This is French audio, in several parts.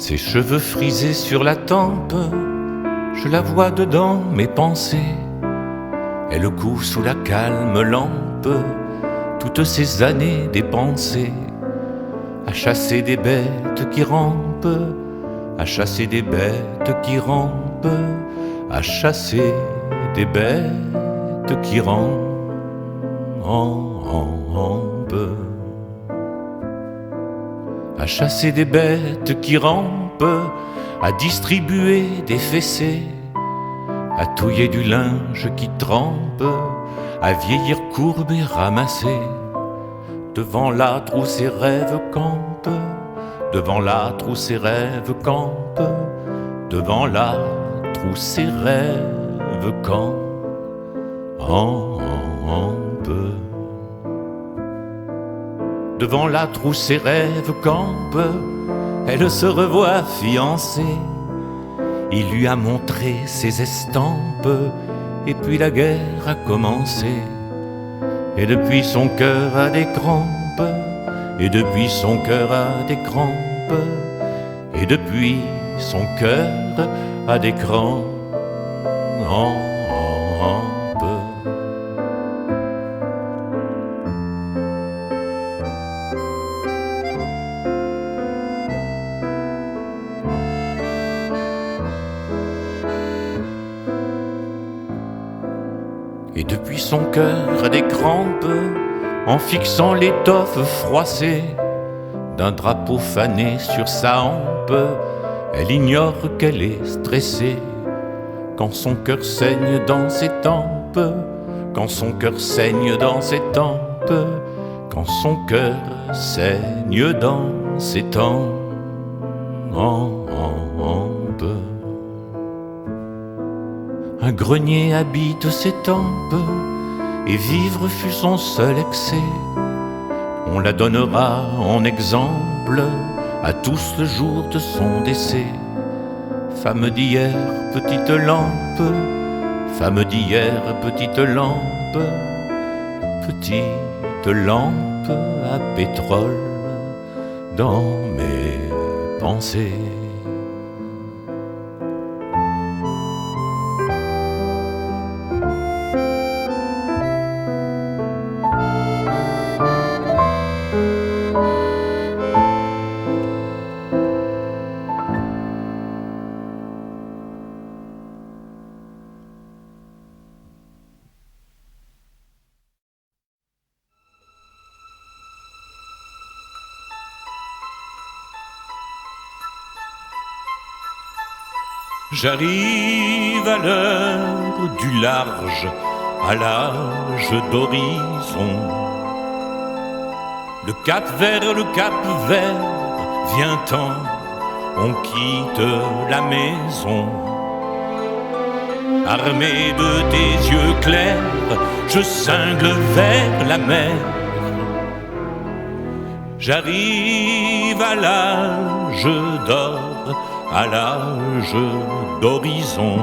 Ses cheveux frisés sur la tempe, je la vois dedans mes pensées. Elle coud sous la calme lampe, toutes ces années dépensées, à chasser des bêtes qui rampent, à chasser des bêtes qui rampent, à chasser des bêtes qui rampent. À chasser des bêtes qui rampent, à distribuer des fessées, à touiller du linge qui trempe, à vieillir courbe et ramassé. Devant l'âtre où ses rêves campent, devant l'âtre où ses rêves campent, devant l'âtre où ses rêves campent. Devant l'âtre où ses rêves campent, elle se revoit fiancée. Il lui a montré ses estampes, et puis la guerre a commencé. Et depuis son cœur a des crampes, et depuis son cœur a des crampes, et depuis son cœur a des crampes. Et depuis son cœur a des crampes, en fixant l'étoffe froissée d'un drapeau fané sur sa hampe, elle ignore qu'elle est stressée. Quand son cœur saigne dans ses tempes, quand son cœur saigne dans ses tempes, quand son cœur saigne dans ses tempes. Un grenier habite ses tempes, et vivre fut son seul excès. On la donnera en exemple à tous le jour de son décès. Femme d'hier, petite lampe, femme d'hier, petite lampe, petite lampe à pétrole dans mes pensées. J'arrive à l'heure du large, à l'âge d'horizon. Le cap vers vient-en, on quitte la maison. Armé de tes yeux clairs, je cingle vers la mer. J'arrive à l'âge d'or, à l'âge d'horizon.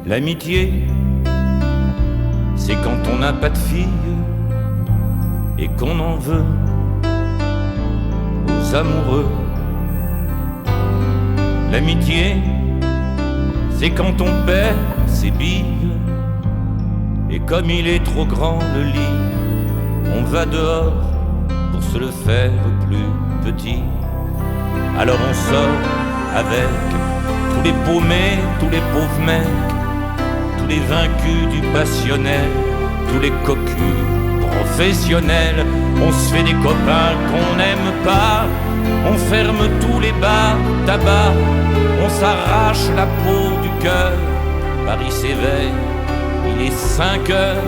L'amitié, c'est quand on n'a pas de fille et qu'on en veut aux amoureux. L'amitié, c'est quand on perd ses billes et comme il est trop grand le lit, on va dehors pour se le faire plus petit. Alors on sort avec tous les paumés, tous les pauvres mecs, tous les vaincus du passionnaire, tous les cocus professionnel. On se fait des copains qu'on n'aime pas, on ferme tous les bars, tabac, on s'arrache la peau du cœur. Paris s'éveille, il est 5 heures.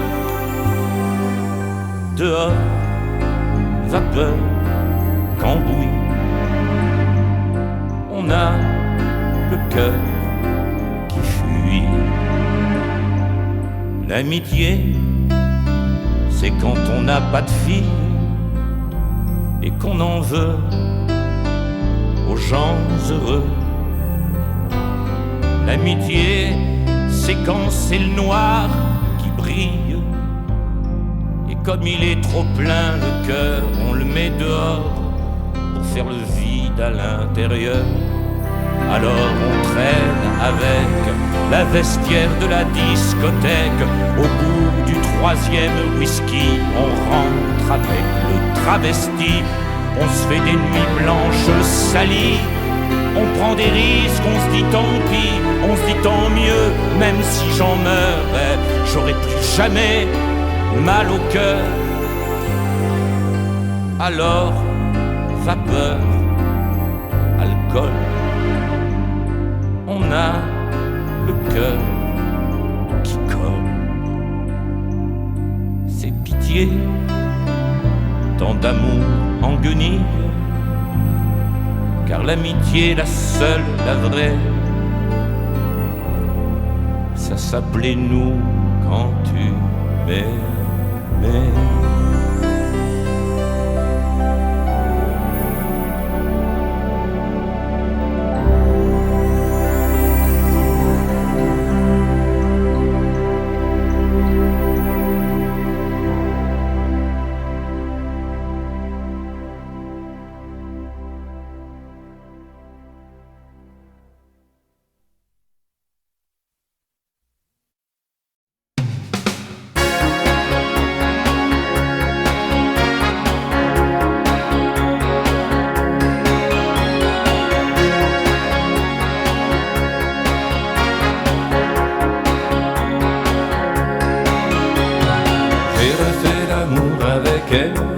Dehors, vapeur, cambouis. On a le cœur qui fuit. L'amitié, c'est quand on n'a pas de fille et qu'on en veut aux gens heureux. L'amitié, c'est quand c'est le noir qui brille, et comme il est trop plein le cœur, on le met dehors pour faire le vide à l'intérieur. Alors on traîne avec la vestiaire de la discothèque. Au bout du 3e whisky, on rentre avec le travesti. On se fait des nuits blanches salies, on prend des risques, on se dit tant pis, on se dit tant mieux. Même si j'en meurs, j'aurai plus jamais mal au cœur. Alors, vapeur, alcool, on a le cœur qui colle. C'est pitié, tant d'amour en guenille, car l'amitié, la seule, la vraie, ça s'appelait nous quand tu m'aimais.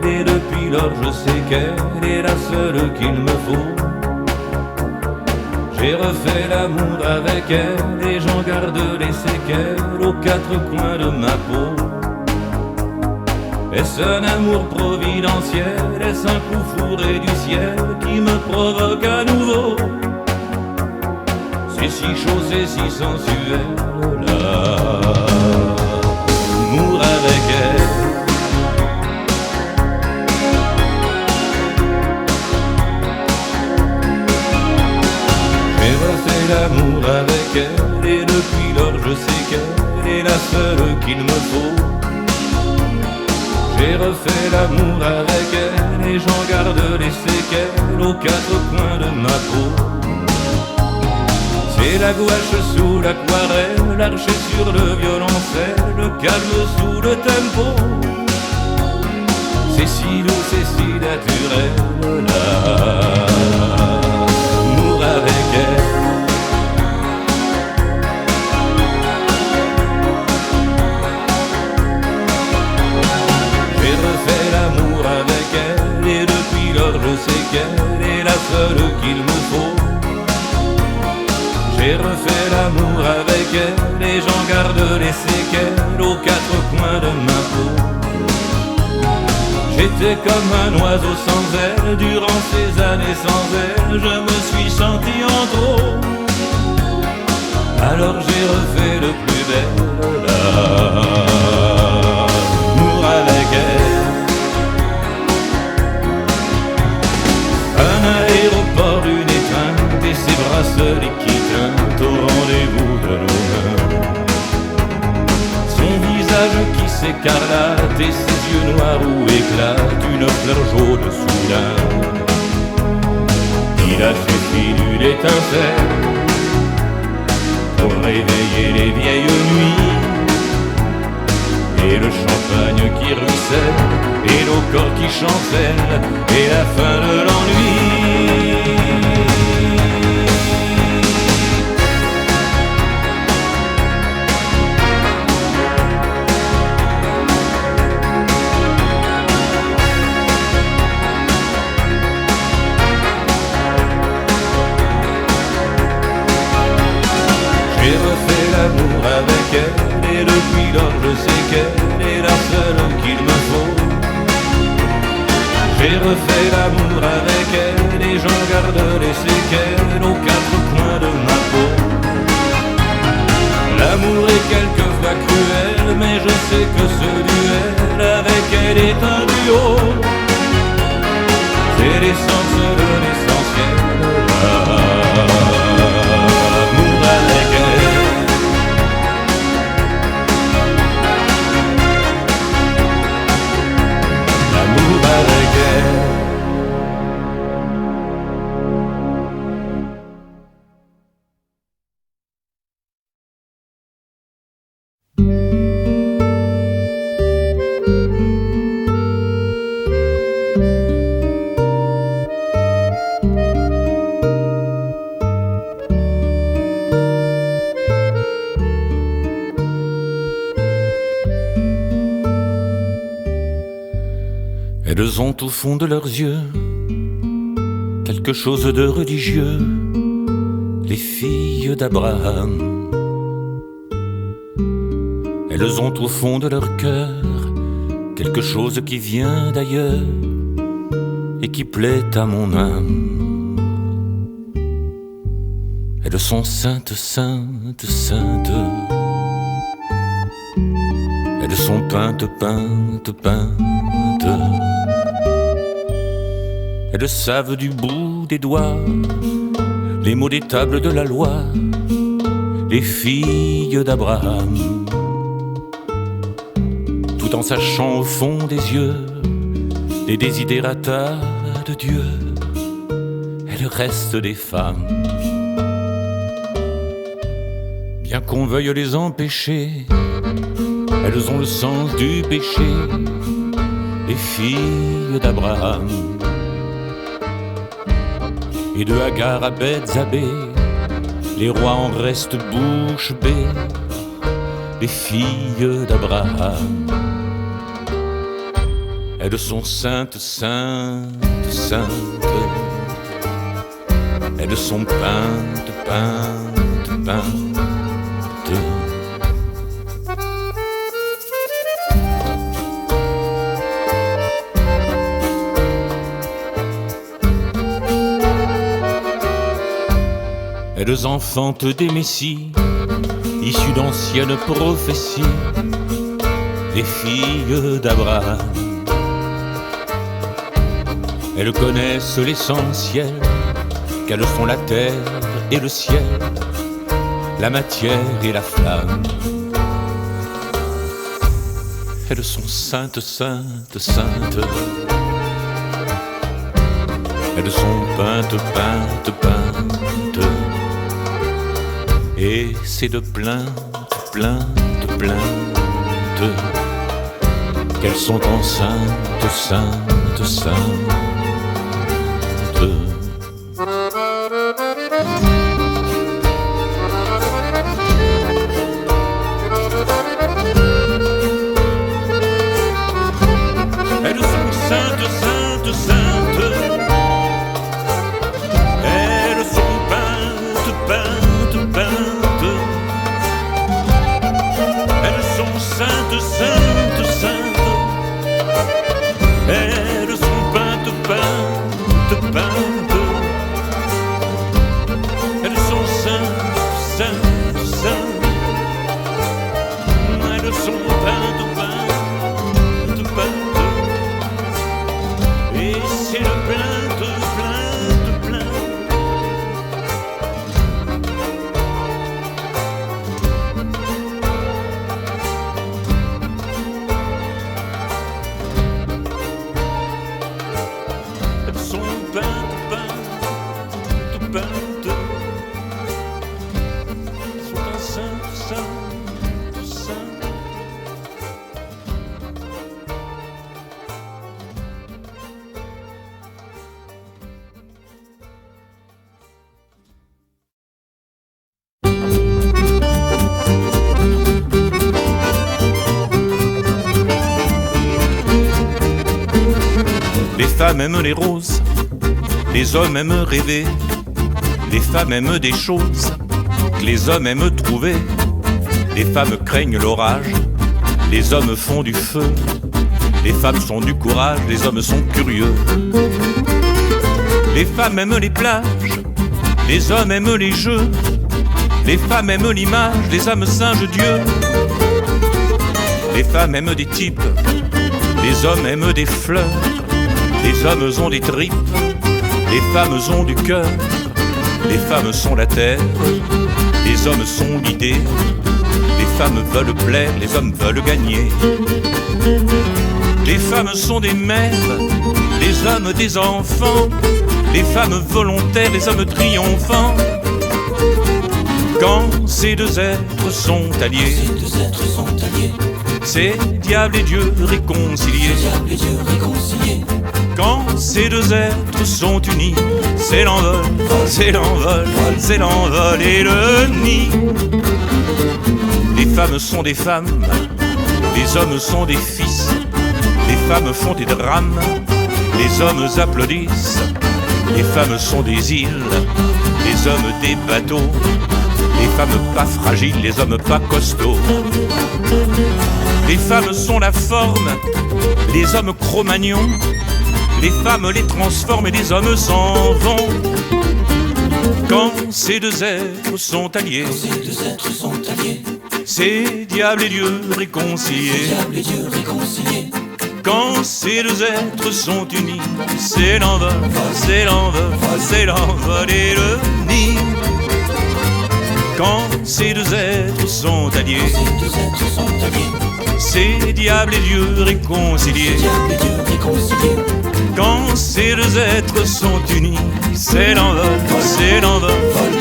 Et depuis lors je sais qu'elle est la seule qu'il me faut. J'ai refait l'amour avec elle et j'en garde les séquelles aux 4 coins de ma peau. Est-ce un amour providentiel? Est-ce un coup fourré du ciel qui me provoque à nouveau? C'est si chaud, c'est si sensuel, l'amour avec elle. L'amour avec elle et depuis lors je sais qu'elle est la seule qu'il me faut. J'ai refait l'amour avec elle et j'en garde les séquelles aux 4 coins de ma peau. C'est la gouache sous l'aquarelle, l'archer sur le violoncelle, le calme sous le tempo. C'est si doux, c'est si naturel, l'amour avec elle. Je sais qu'elle est la seule qu'il me faut. J'ai refait l'amour avec elle et j'en garde les séquelles aux 4 coins de ma peau. J'étais comme un oiseau sans aile, durant ces années sans elle, je me suis senti en trop. Alors j'ai refait le plus bel l'amour avec elle. Un aéroport, une étreinte et ses bracelets qui teintent au rendez-vous de nos mains. Son visage qui s'écarlate et ses yeux noirs où éclate une fleur jaune soudain. Il a suffi d'une étincelle pour réveiller les vieilles nuits, et le champagne qui ruisselle et nos corps qui chancellent et la fin de l'ennui. J'ai refait l'amour avec elle et depuis lors je sais qu'elle est la seule qu'il me faut. J'ai refait l'amour avec elle et j'en garde les séquelles aux quatre coins de ma peau. L'amour est quelquefois cruel, mais je sais que ce duel avec elle est un duo. C'est l'essence de l'essentiel, l'amour avec elle. L'amour avec elle. Elles ont au fond de leurs yeux quelque chose de religieux, les filles d'Abraham. Elles ont au fond de leur cœur quelque chose qui vient d'ailleurs et qui plaît à mon âme. Elles sont saintes, saintes, saintes. Elles sont peintes, peintes, peintes. Elles savent du bout des doigts les mots des tables de la loi, les filles d'Abraham. Tout en sachant au fond des yeux les desiderata de Dieu, elles restent des femmes. Bien qu'on veuille les empêcher, elles ont le sens du péché, les filles d'Abraham. Et de Hagar à Bethzabée, les rois en restent bouche bée, les filles d'Abraham. Elles sont saintes, saintes, saintes. Elles sont peintes, peintes, peintes. Elles enfantent des messies issus d'anciennes prophéties, les filles d'Abraham. Elles connaissent l'essentiel, qu'elles sont la terre et le ciel, la matière et la flamme. Elles sont saintes, saintes, saintes. Elles sont peintes, peintes, peintes. Et c'est de plaintes, plaintes, plaintes qu'elles sont enceintes, saintes, saintes. Elles sont saintes, saintes, saintes. Elles sont peintes, peintes, peintes. Elles sont saintes, saintes, saintes. Elles sont peintes, peintes, peintes. Elles sont saintes, saintes, saintes. Elles sont peintes, peintes, peintes. Et c'est le plainte, plainte, plainte. Elles sont peintes, peintes, peintes. Elles sont enceintes, saintes, saintes. Les femmes aiment les roses, les hommes aiment rêver, les femmes aiment des choses que les hommes aiment trouver. Les femmes craignent l'orage, les hommes font du feu. Les femmes sont du courage, les hommes sont curieux. Les femmes aiment les plages, les hommes aiment les jeux. Les femmes aiment l'image, les hommes singent Dieu. Les femmes aiment des types, les hommes aiment des fleurs. Les hommes ont des tripes, les femmes ont du cœur. Les femmes sont la terre, les hommes sont l'idée. Les femmes veulent plaire, les hommes veulent gagner. Les femmes sont des mères, les hommes des enfants. Les femmes volontaires, les hommes triomphants. Quand ces deux êtres sont alliés, c'est diable et Dieu réconciliés. Quand ces deux êtres sont unis, c'est l'envol, c'est l'envol, c'est l'envol et le nid. Les femmes sont des femmes, les hommes sont des fils. Les femmes font des drames, les hommes applaudissent. Les femmes sont des îles, les hommes des bateaux. Les femmes pas fragiles, les hommes pas costauds. Les femmes sont la forme, les hommes Cro-Magnons. Les femmes les transforment et les hommes s'en vont. Quand ces deux êtres sont alliés, c'est diable et Dieu réconciliés. Quand ces deux êtres sont unis, c'est l'envol, c'est l'envol, c'est l'envol et le nid. Quand ces deux êtres sont alliés, c'est diable et Dieu réconciliés. Quand ces deux êtres sont unis, c'est l'envol, c'est l'envol,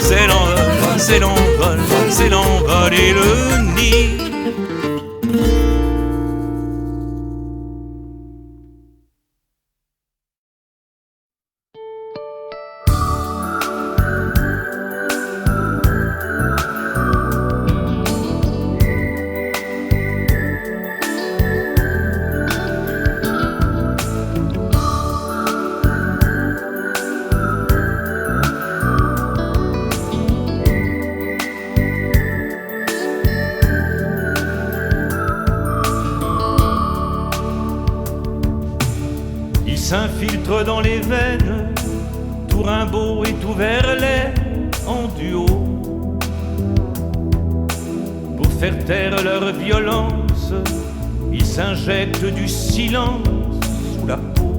c'est l'envol, c'est l'envol, c'est l'envol et le nid. S'infiltre dans les veines, tout Rimbaud et tout Verlaine en duo. Pour faire taire leur violence, ils s'injectent du silence sous la peau.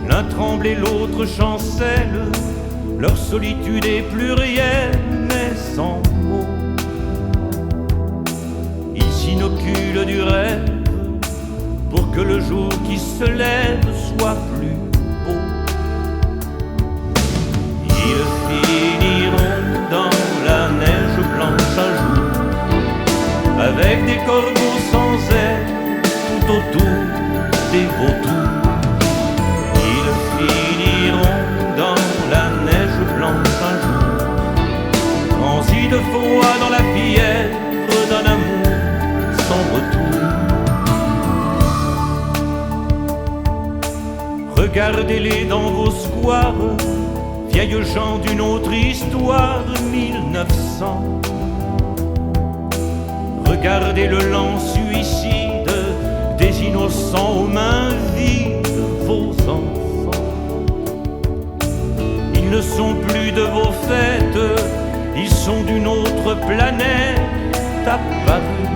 L'un tremble et l'autre chancelle, leur solitude est plurielle mais sans mots. Ils s'inoculent du rêve pour que le jour qui se lève soit plus beau. Ils finiront dans la neige blanche un jour, avec des corbeaux sans aile tout autour des vautours. Ils finiront dans la neige blanche un jour, transis de froid dans la fièvre d'un amour sans retour. Regardez-les dans vos squares, vieilles gens d'une autre histoire, 1900. Regardez le lent suicide des innocents aux mains vides, vos enfants. Ils ne sont plus de vos fêtes, ils sont d'une autre planète apparue.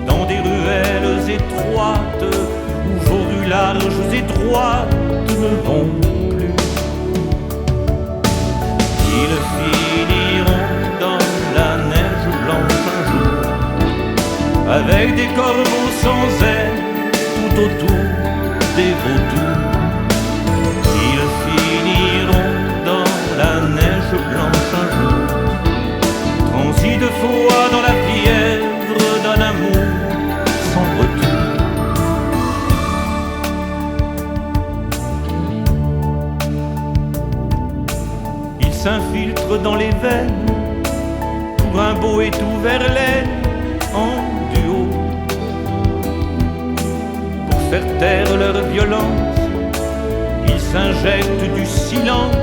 Dans des ruelles étroites, où vos rues larges et droites ne vont plus. Ils finiront dans la neige blanche un jour, avec des corbeaux sans aile tout autour des vautours. Ils finiront dans la neige blanche un jour, transis de froid dans la fièvre d'un amour sans retour. S'infiltrent dans les veines, tout Rimbaud et tout Verlaine en duo. Pour faire taire leur violence, ils s'injectent du silence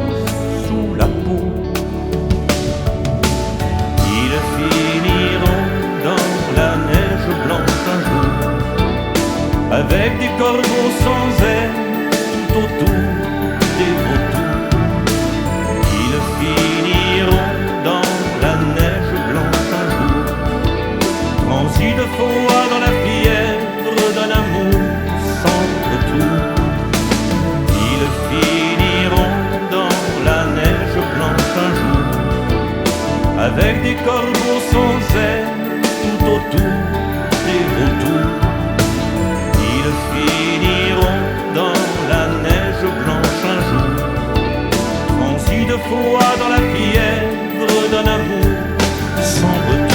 sous la peau. Ils finiront dans la neige blanche un jour, avec des corbeaux sans ailes tout autour des vautours. Ils finiront dans la neige blanche un jour, transis de foi dans la fièvre d'un amour sans retour. Ils finiront dans la neige blanche un jour, avec des corbeaux sans ailes tout autour des vautours. Ils finiront dans la neige blanche un jour, transis de foi dans la fièvre d'un amour sans retour.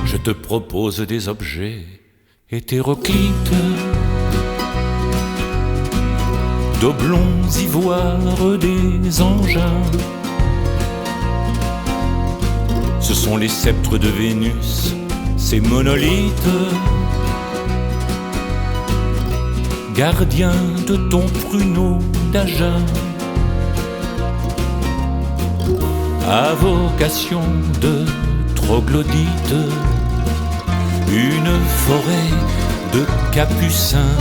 Je te propose des objets hétéroclites, d'oblongs ivoires des engins. Ce sont les sceptres de Vénus, ces monolithes, gardiens de ton pruneau d'Agen, à vocation de troglodyte, une forêt de capucins.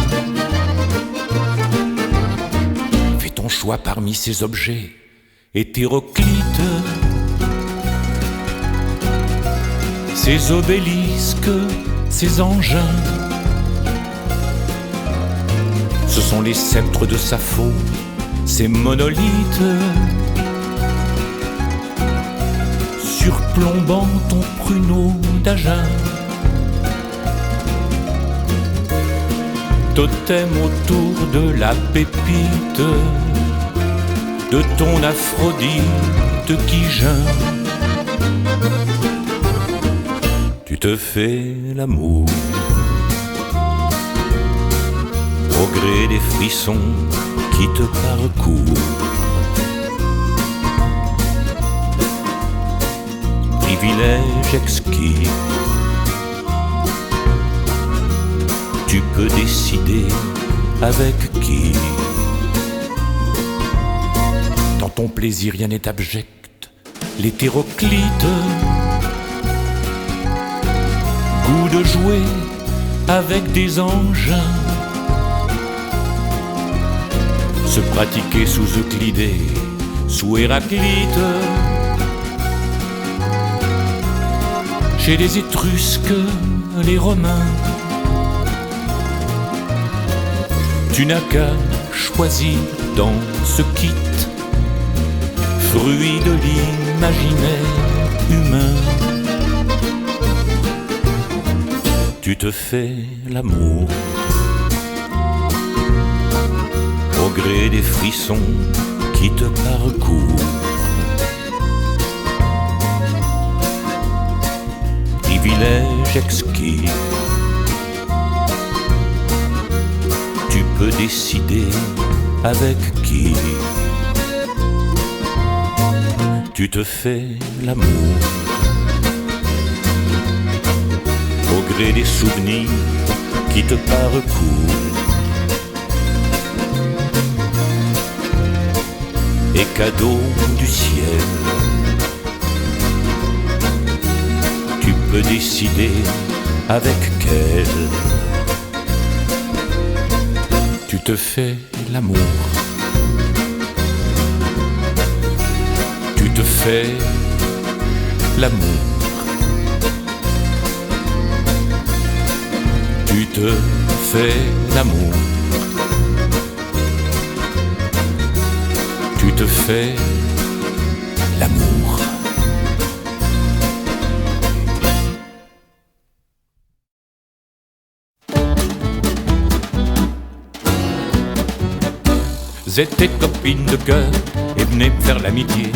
Fais ton choix parmi ces objets hétéroclites, ces obélisques, ces engins. Ce sont les sceptres de Sappho, ces monolithes, surplombant ton pruneau d'Agen. Totem autour de la pépite de ton Aphrodite qui geint. Tu te fais l'amour au gré des frissons qui te parcourent. Privilège exquis, tu peux décider avec qui. Dans ton plaisir rien n'est abject, l'hétéroclite, goût de jouer avec des engins, se pratiquer sous Euclidée, sous Héraclite, chez les Étrusques, les Romains. Tu n'as qu'à choisir dans ce kit, fruit de l'imaginaire humain. Tu te fais l'amour au gré des frissons qui te parcourent. Privilège exquis, tu peux décider avec qui. Tu te fais l'amour au gré des souvenirs qui te parcourent. Et cadeau du ciel, tu peux décider avec quel. Tu te fais l'amour, tu te fais l'amour tu te fais l'amour. Tu te fais l'amour. Étaient copines de cœur et venaient me faire l'amitié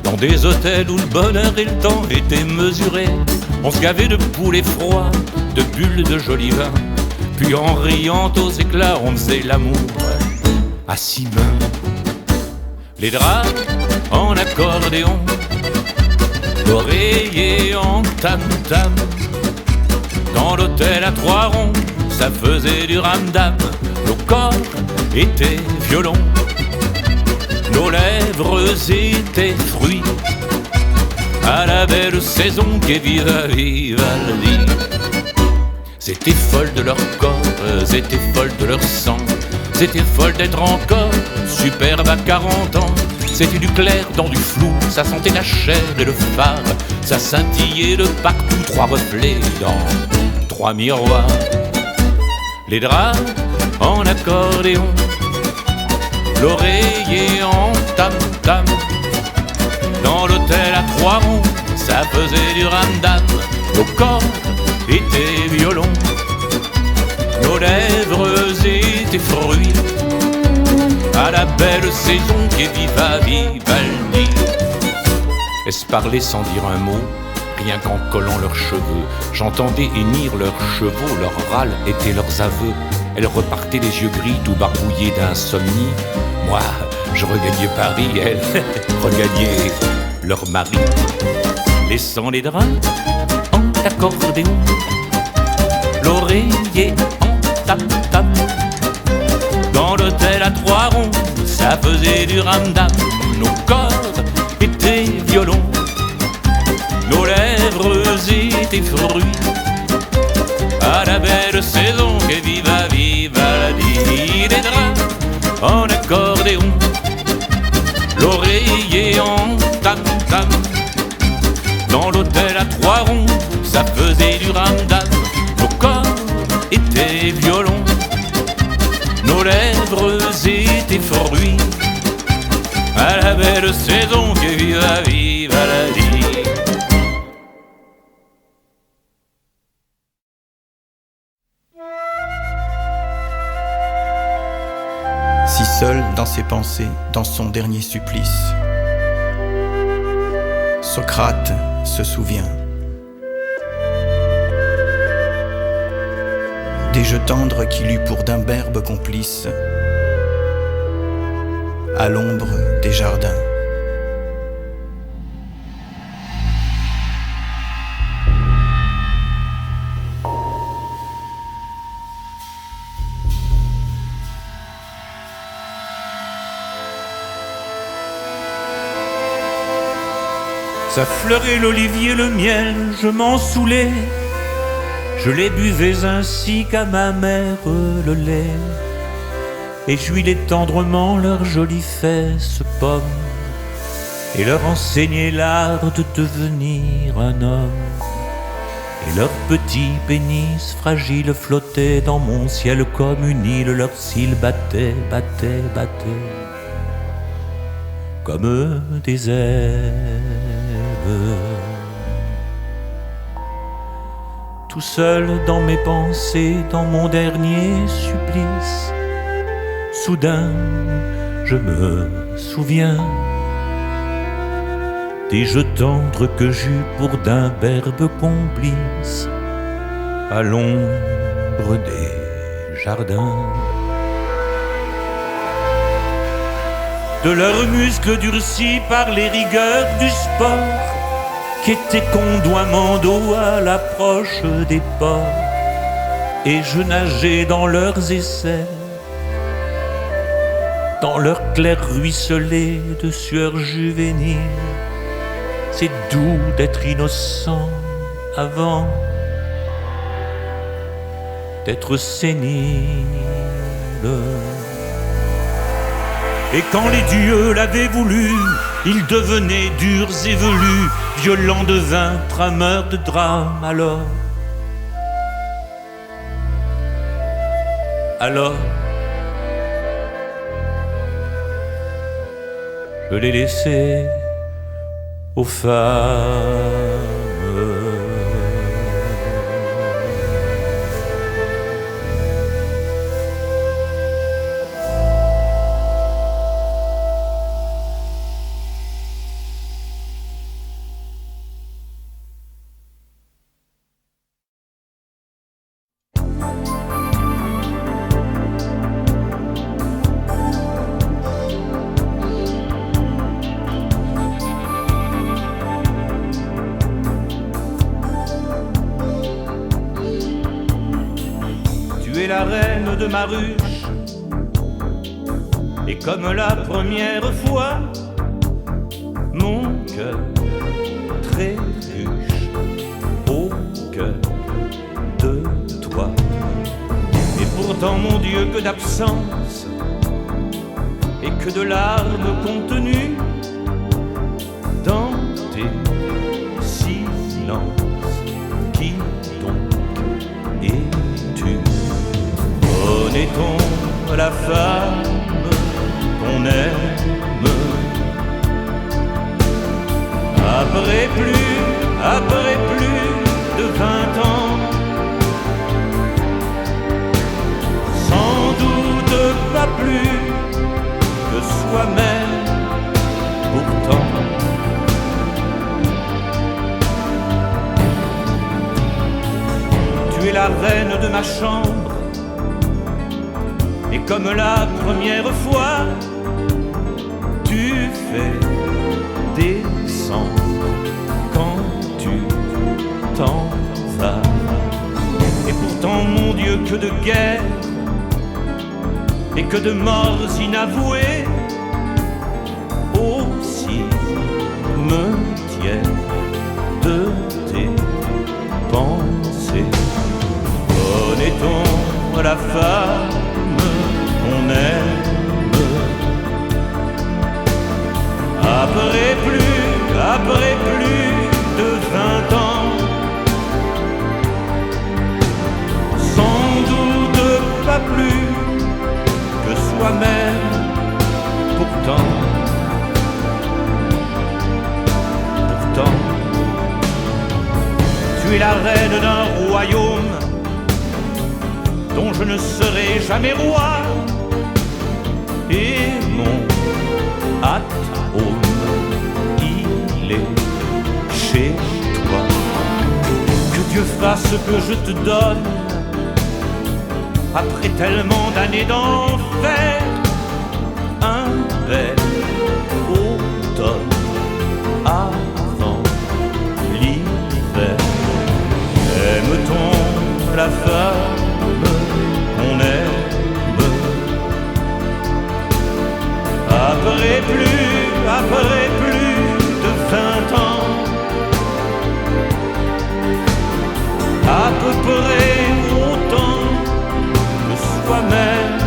dans des hôtels où le bonheur et le temps étaient mesurés. On se gavait de poulets froids, de bulles de joli vin, puis en riant aux éclats on faisait l'amour à 6 mains. Les draps en accordéon, l'oreiller en tam-tam. Dans l'hôtel à 3 ronds, ça faisait du ramdam. Nos corps étaient violons, nos lèvres étaient fruits, à la belle saison qu'est Vivaldi. C'était folle de leur corps, c'était folle de leur sang, c'était folle d'être encore superbe à 40 ans. C'était du clair dans du flou, ça sentait la chair et le phare, ça scintillait de partout, 3 reflets dans 3 miroirs. Les draps en accordéon, l'oreiller en tam-tam. Dans l'hôtel à 3 ronds, ça faisait du ramdam. Nos corps étaient violons, nos lèvres étaient fruits, à la belle saison qu'est Vivaldi. Est-ce parler sans dire un mot, rien qu'en collant leurs cheveux? J'entendais hennir leurs chevaux, leurs râles étaient leurs aveux. Elles repartaient les yeux gris, tout barbouillés d'insomnie. Moi, je regagnais Paris, elles regagnaient leur mari. Laissant les draps en accordéon, l'oreiller en tam-tam. Dans l'hôtel à 3 ronds, ça faisait du ramdam. Nos corps étaient violons, nos lèvres étaient fruits, à la belle saison qu'est Vivaldi. Les draps en accordéon, l'oreiller en tam-tam. Dans l'hôtel à 3 ronds, ça faisait du ramdam. Nos corps étaient violons, nos lèvres étaient fruits, à la belle saison qu'est Vivaldi. Si seul dans ses pensées, dans son dernier supplice, Socrate se souvient des jeux tendres qu'il eut pour d'imberbes complices à l'ombre des jardins. Ça fleurait l'olivier, le miel, je m'en saoulais. Je les buvais ainsi qu'à ma mère le lait, et j'huilais tendrement leurs jolies fesses pommes, et leur enseignais l'art de devenir un homme. Et leurs petits pénis fragiles flottaient dans mon ciel comme une île, leurs cils battaient, battaient, battaient, comme des èves. Tout seul dans mes pensées, dans mon dernier supplice, soudain je me souviens des jeux tendres que j'eus pour d'imberbes complices à l'ombre des jardins. De leurs muscles durcis par les rigueurs du sport, qu'étaient condoiement d'eau à l'approche des ports, et je nageais dans leurs aisselles, dans leur clair ruisselé de sueur juvénile. C'est doux d'être innocent avant d'être sénile. Et quand les dieux l'avaient voulu, ils devenaient durs et velus, violents de vin, trameurs de drame. Alors Alors je l'ai laissé aux femmes. Tu es la reine de ma ruche, et comme la première fois, mon cœur trébuche au cœur de toi. Et pourtant, mon Dieu, que d'absence et que de larmes contenues dans tes silences. Qui donc es-tu? Connaît-on la femme qu'on aime? Après plus de 20 ans, sans doute pas plus que soi-même, pourtant. Tu es la reine de ma chambre, et comme la première fois, tu fais descendre quand tu t'en vas. Et pourtant, mon Dieu, que de guerre et que de morts inavouées aussi me tiennent de tes pensées. Connaît-on la femme qu'on aime? Après plus de 20 ans, sans doute pas plus que soi-même, pourtant. Tu es la reine d'un royaume dont je ne serai jamais roi, et mon atome, il est chez toi. Que Dieu fasse que je te donne, après tellement d'années d'enfer, un bel automne avant l'hiver. Aime-t-on la femme qu'on aime? Après plus de 20 ans, à peu près autant que soi-même,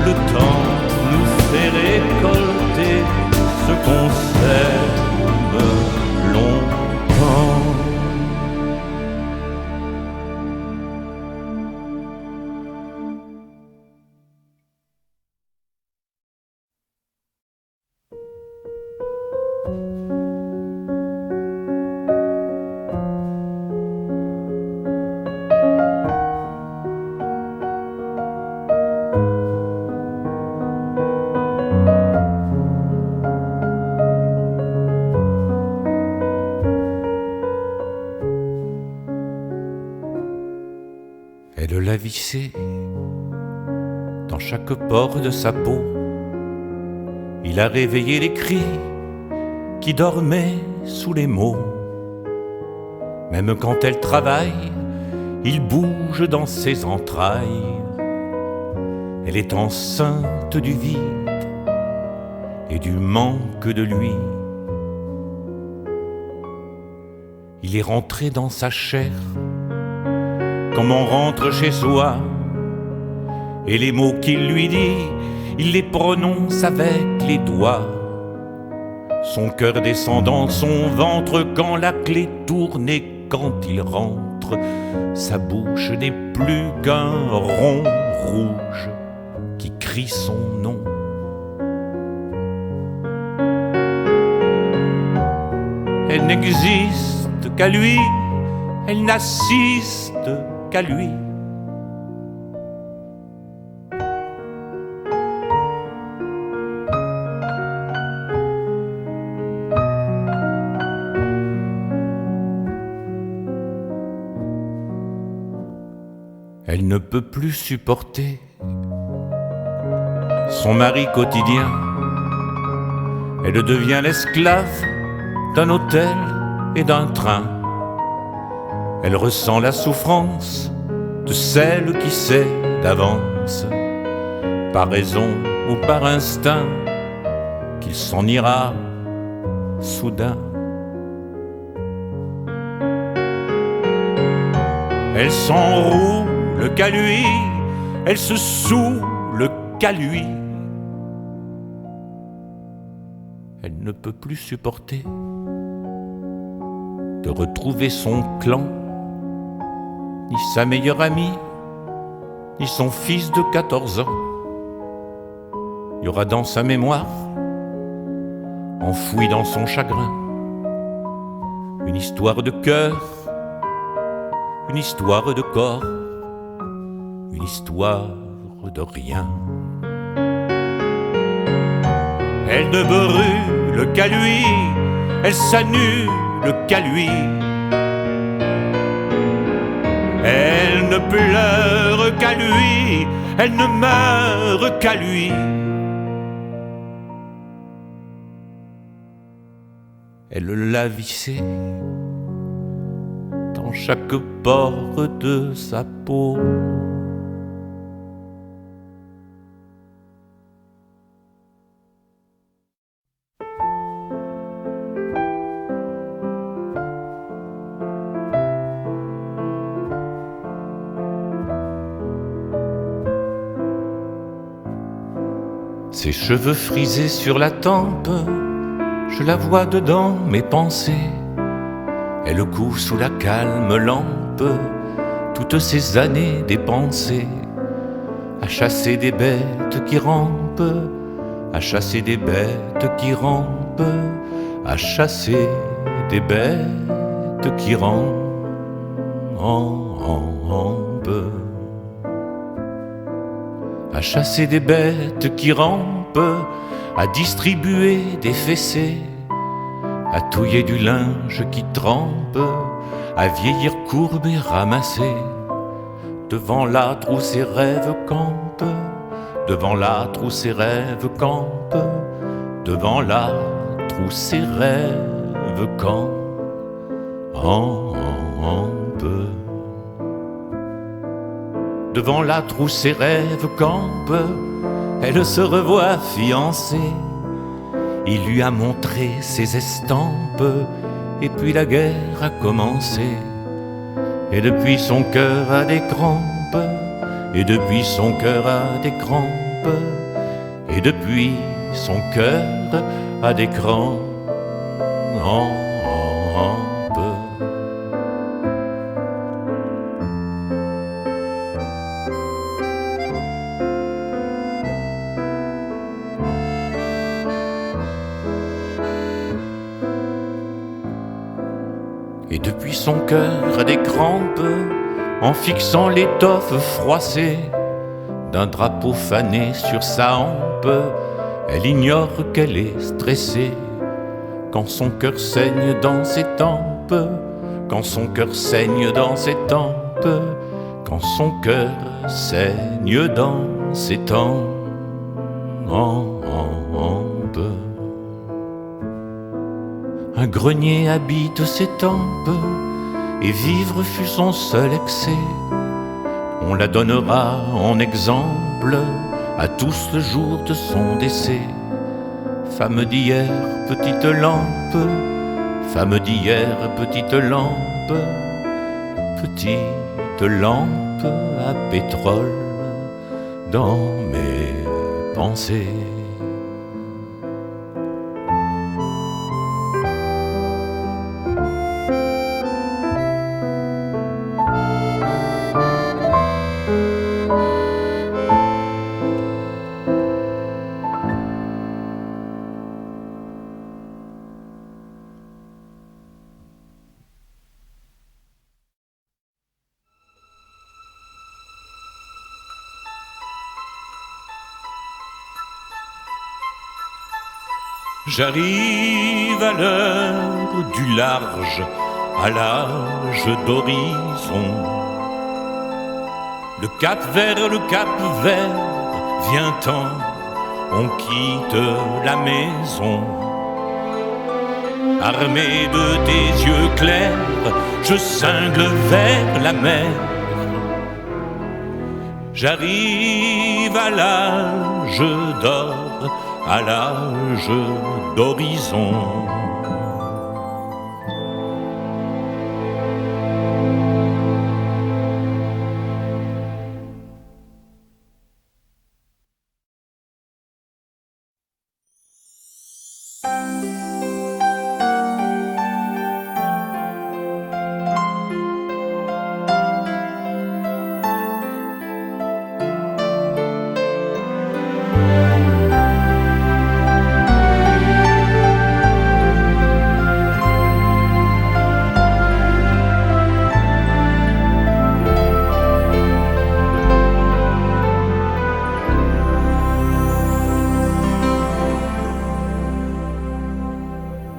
le temps nous fait récolter ce qu'on sème longtemps. Elle l'a vissé dans chaque pore de sa peau. Il a réveillé les cris qui dormaient sous les mots. Même quand elle travaille, il bouge dans ses entrailles. Elle est enceinte du vide et du manque de lui. Il est rentré dans sa chair comme on rentre chez soi, et les mots qu'il lui dit, il les prononce avec les doigts. Son cœur descend dans son ventre quand la clé tourne et quand il rentre. souffre, sa bouche n'est plus qu'un rond rouge qui crie son nom. Elle n'existe qu'à lui, elle n'assiste qu'à lui. Elle ne peut plus supporter son mari quotidien. Elle devient l'esclave d'un hôtel et d'un train. Elle ressent la souffrance de celle qui sait d'avance, par raison ou par instinct, qu'il s'en ira soudain. Elle s'enroule qu'à lui, elle se saoule qu'à lui. Elle ne peut plus supporter de retrouver son clan, ni sa meilleure amie, ni son fils de 14 ans. Il y aura dans sa mémoire, enfouie dans son chagrin, une histoire de cœur, une histoire de corps, une histoire de rien. Elle ne brûle qu'à lui, elle s'annule qu'à lui. Elle ne pleure qu'à lui, elle ne meurt qu'à lui. Elle l'a vissé dans chaque pore de sa peau. Ses cheveux frisés sur la tempe, je la vois dedans mes pensées. Elle coud sous la calme lampe, toutes ces années dépensées, à chasser des bêtes qui rampent, à chasser des bêtes qui rampent, à chasser des bêtes qui rampent. À chasser des bêtes qui rampent, à distribuer des fessées, à touiller du linge qui trempe, à vieillir courbe et ramassé. Devant l'âtre où ses rêves campent, devant l'âtre où ses rêves campent, devant l'âtre où ses rêves campent. Devant l'âtre où ses rêves campent, elle se revoit fiancée. Il lui a montré ses estampes, et puis la guerre a commencé. Et depuis son cœur a des crampes, et depuis son cœur a des crampes, et depuis son cœur a des crampes. Et depuis son cœur a des crampes, en fixant l'étoffe froissée d'un drapeau fané sur sa hampe, elle ignore qu'elle est stressée. Quand son cœur saigne dans ses tempes, quand son cœur saigne dans ses tempes, quand son cœur saigne dans ses tempes. Un grenier habite ses tempes, et vivre fut son seul excès. On la donnera en exemple à tous le jour de son décès. Femme d'hier, petite lampe, femme d'hier, petite lampe, petite lampe à pétrole dans mes pensées. J'arrive à l'heure du large, à l'âge d'horizon. Le cap vert, vient-en, on quitte la maison. Armé de tes yeux clairs, je cingle vers la mer. J'arrive à l'âge d'or, à l'âge d'horizon.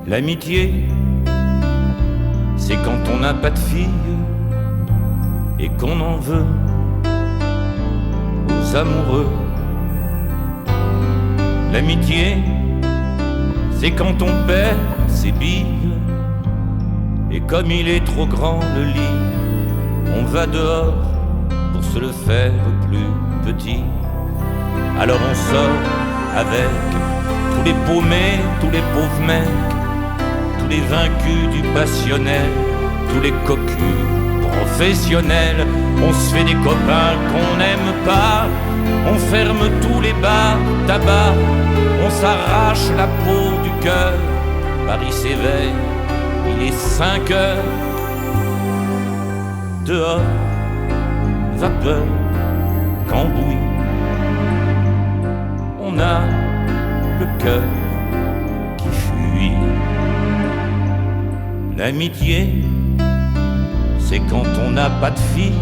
L'amitié, c'est quand on n'a pas de fille et qu'on en veut aux amoureux. L'amitié, c'est quand on perd ses billes et comme il est trop grand le lit, on va dehors pour se le faire plus petit. Alors on sort avec tous les paumés, tous les pauvres mecs, tous les vaincus du passionnel, tous les cocus professionnels. On se fait des copains qu'on n'aime pas, on ferme tous les bars, tabac, on s'arrache la peau du cœur. Paris s'éveille, il est 5 heures. Dehors, vapeur, cambouis, on a le cœur qui fuit. L'amitié, c'est quand on n'a pas de fille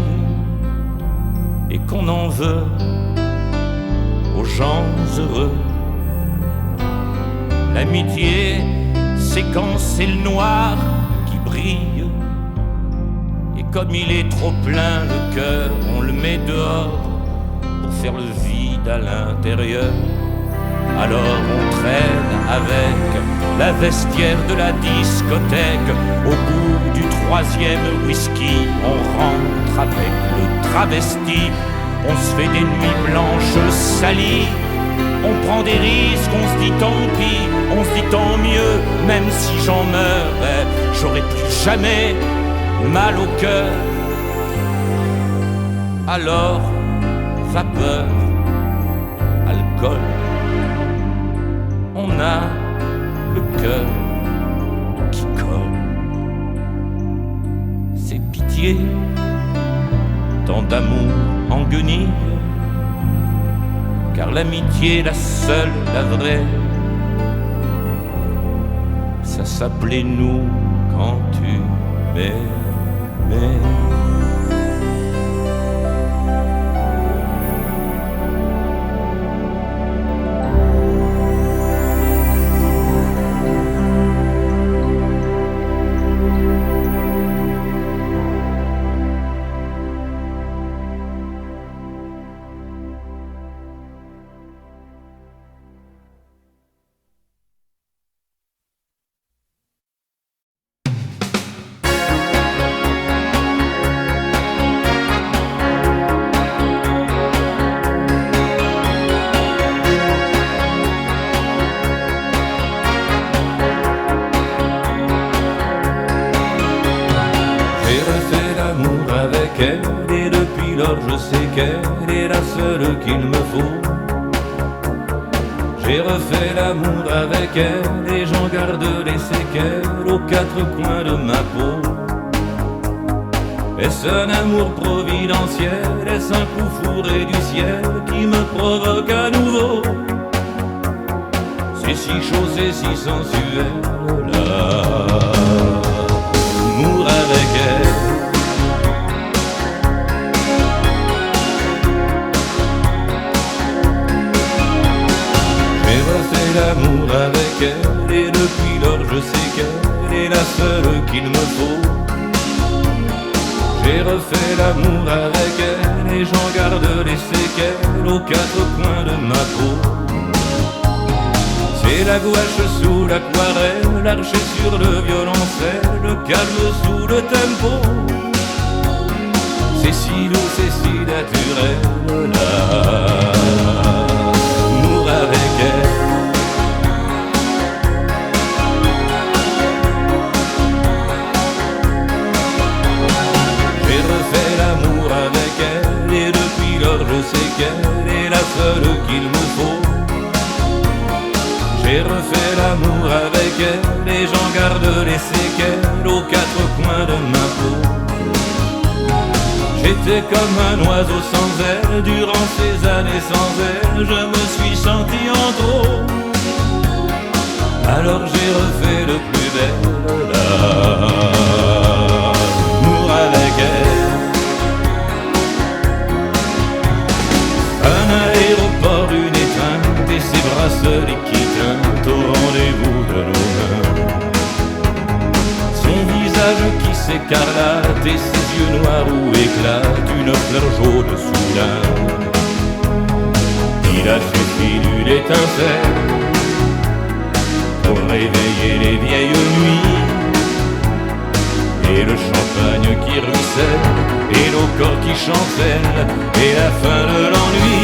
et qu'on en veut aux gens heureux. L'amitié, c'est quand c'est le noir qui brille et comme il est trop plein le cœur, on le met dehors pour faire le vide à l'intérieur. Alors on traîne avec la vestiaire de la discothèque. Au bout du 3e whisky, on rentre avec le travesti. On se fait des nuits blanches salies, on prend des risques, on se dit tant pis, on se dit tant mieux. Même si j'en meurs, j'aurai plus jamais mal au cœur. Alors, vapeur, alcool, on a le cœur qui colle. C'est pitié, tant d'amour en guenille, car l'amitié, la seule, la vraie, ça s'appelait nous quand tu m'aimais. Et depuis lors je sais qu'elle est la seule qu'il me faut. J'ai refait l'amour avec elle et j'en garde les séquelles aux 4 coins de ma peau. Est-ce un amour providentiel? Est-ce un coup fourré du ciel qui me provoque à nouveau? C'est si chaud, c'est si sensuel, l'amour avec elle. L'amour avec elle seule qu'il me faut. J'ai refait l'amour avec elle et j'en garde les séquelles aux quatre coins de ma peau. C'est la gouache sous l'aquarelle, l'archer sur le violoncelle, le calme sous le tempo. C'est si doux, c'est si naturel, l'amour avec elle. J'ai refait l'amour avec elle et depuis lors je sais qu'elle est la seule qu'il me faut. J'ai refait l'amour avec elle et j'en garde les séquelles aux quatre coins de ma peau. J'étais comme un oiseau sans aile, durant ces années sans elle, je me suis senti en trop. Alors j'ai refait le plus bel l'amour avec elle. Un aéroport, une étreinte et ses bracelets qui teintent au rendez-vous de nos mains. Son visage qui s'écarlate et ses yeux noirs où éclate une fleur jaune soudain. Il a suffi d'une étincelle pour réveiller les vieilles nuits, et le champagne qui ruisselle, et nos corps qui chancellent, et la fin de l'ennui.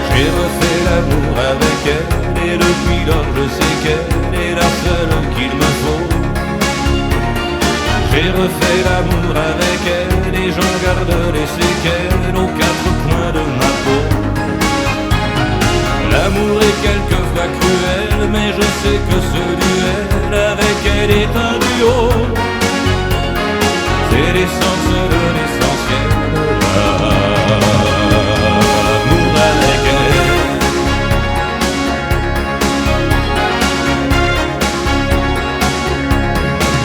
J'ai refait l'amour avec elle et depuis lors je sais qu'elle est la seule qu'il me faut. J'ai refait l'amour avec elle et j'en garde les séquelles aux quatre coins de ma peau. L'amour est quelquefois cruel, mais je sais que ce duel avec elle est un duo. C'est l'essence de l'essentiel, l'amour avec elle.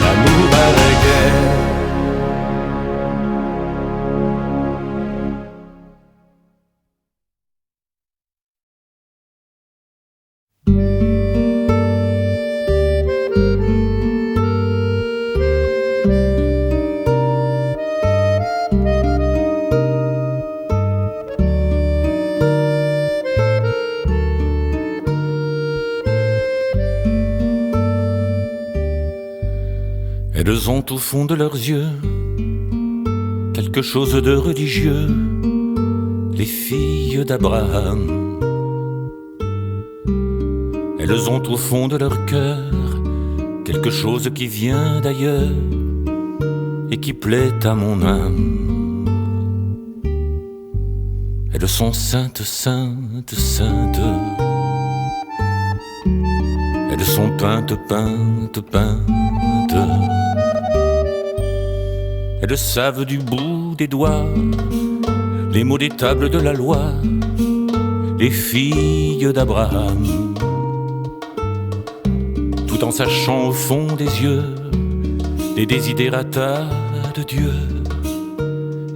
L'amour avec elle. Elles ont au fond de leurs yeux quelque chose de religieux, les filles d'Abraham. Elles ont au fond de leur cœur quelque chose qui vient d'ailleurs et qui plaît à mon âme. Elles sont saintes, saintes, saintes. Elles sont peintes, peintes, peintes. Elles savent du bout des doigts les mots des tables de la loi, les filles d'Abraham. Tout en sachant au fond des yeux les desiderata de Dieu,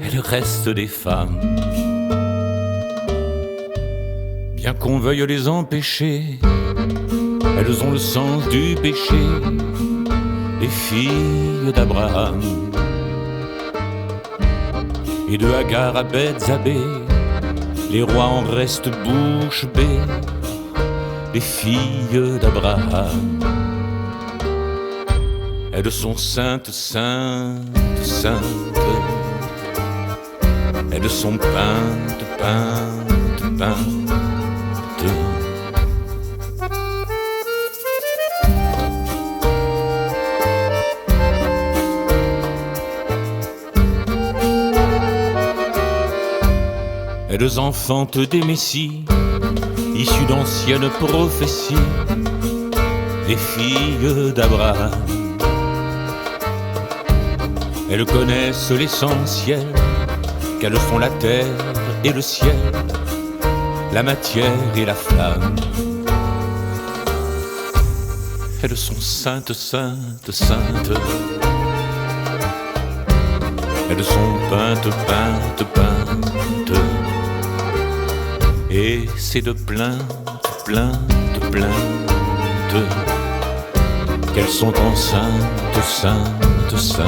elles restent des femmes. Bien qu'on veuille les empêcher, elles ont le sens du péché, les filles d'Abraham. Et de Hagar à Bethzabée, les rois en restent bouche bée, les filles d'Abraham. Elles sont saintes, saintes, saintes. Elles sont peintes, peintes, peintes. Elles enfantent des messies issus d'anciennes prophéties, les filles d'Abraham. Elles connaissent l'essentiel, qu'elles font la terre et le ciel, la matière et la flamme. elles sont saintes, saintes, saintes. Elles sont peintes, peintes, peintes. Et c'est de plaintes, plaintes, plaintes qu'elles sont enceintes, saintes, saintes.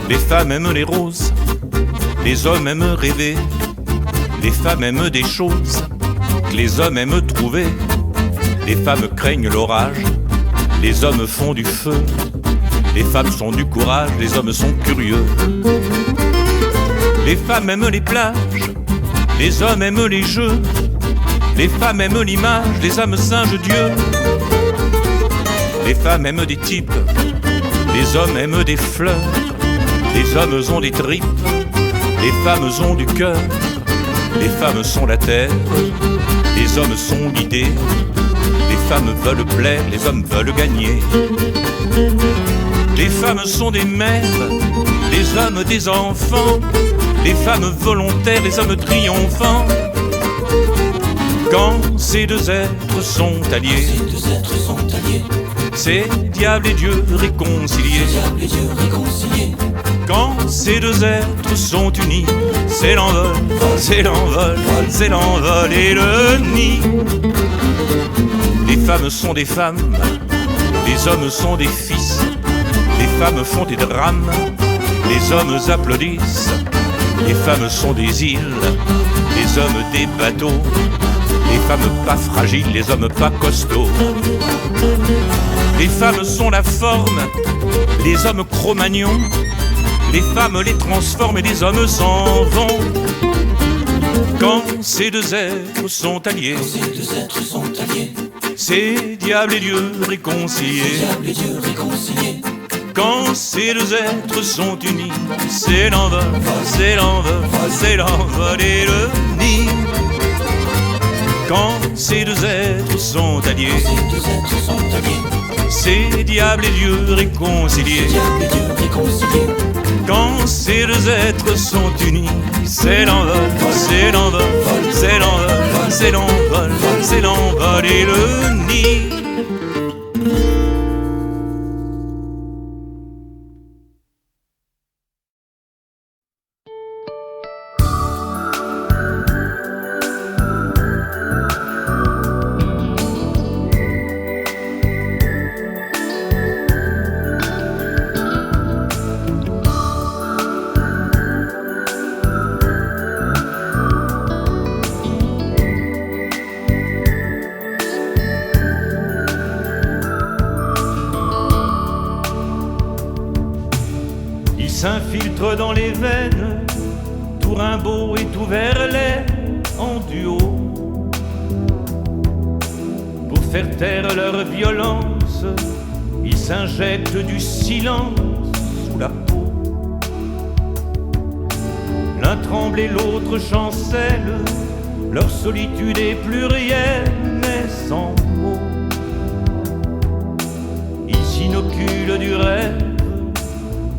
Les femmes aiment les roses, les hommes aiment rêver. Les femmes aiment des choses que les hommes aiment trouver. Les femmes craignent l'orage, les hommes font du feu. Les femmes sont du courage, les hommes sont curieux. Les femmes aiment les plages, les hommes aiment les jeux. Les femmes aiment l'image, les hommes singent Dieu. Les femmes aiment des types, les hommes aiment des fleurs. Les hommes ont des tripes, les femmes ont du cœur. Les femmes sont la terre, les hommes sont l'idée. Les femmes veulent plaire, les hommes veulent gagner. Les femmes sont des mères, les hommes des enfants. Les femmes volontaires, les hommes triomphants. Quand ces deux êtres sont alliés, c'est diable et Dieu réconciliés. Quand ces deux êtres sont unis, c'est l'envol, c'est l'envol, c'est l'envol et le nid. Les femmes sont des femmes, les hommes sont des fils. Les femmes font des drames, les hommes applaudissent. Les femmes sont des îles, les hommes des bateaux. Les femmes pas fragiles, les hommes pas costauds. Les femmes sont la forme, les hommes Cro-Magnons. Les femmes les transforment et les hommes s'en vont. Quand ces deux êtres sont alliés, c'est diable et Dieu réconciliés. Quand ces deux êtres sont unis, c'est l'envol, c'est l'envol, c'est l'envol et le nid. Quand ces deux êtres sont alliés, c'est diable et Dieu réconciliés. Quand ces deux êtres sont unis, c'est l'envol, c'est l'envol, c'est l'envol, c'est l'envol, c'est l'envol et le nid. S'infiltre dans les veines, tout Rimbaud et tout Verlaine en duo, pour faire taire leur violence. Ils s'injectent du silence sous la peau. L'un tremble et l'autre chancelle, leur solitude est plurielle mais sans mots. Ici nos recul du rêve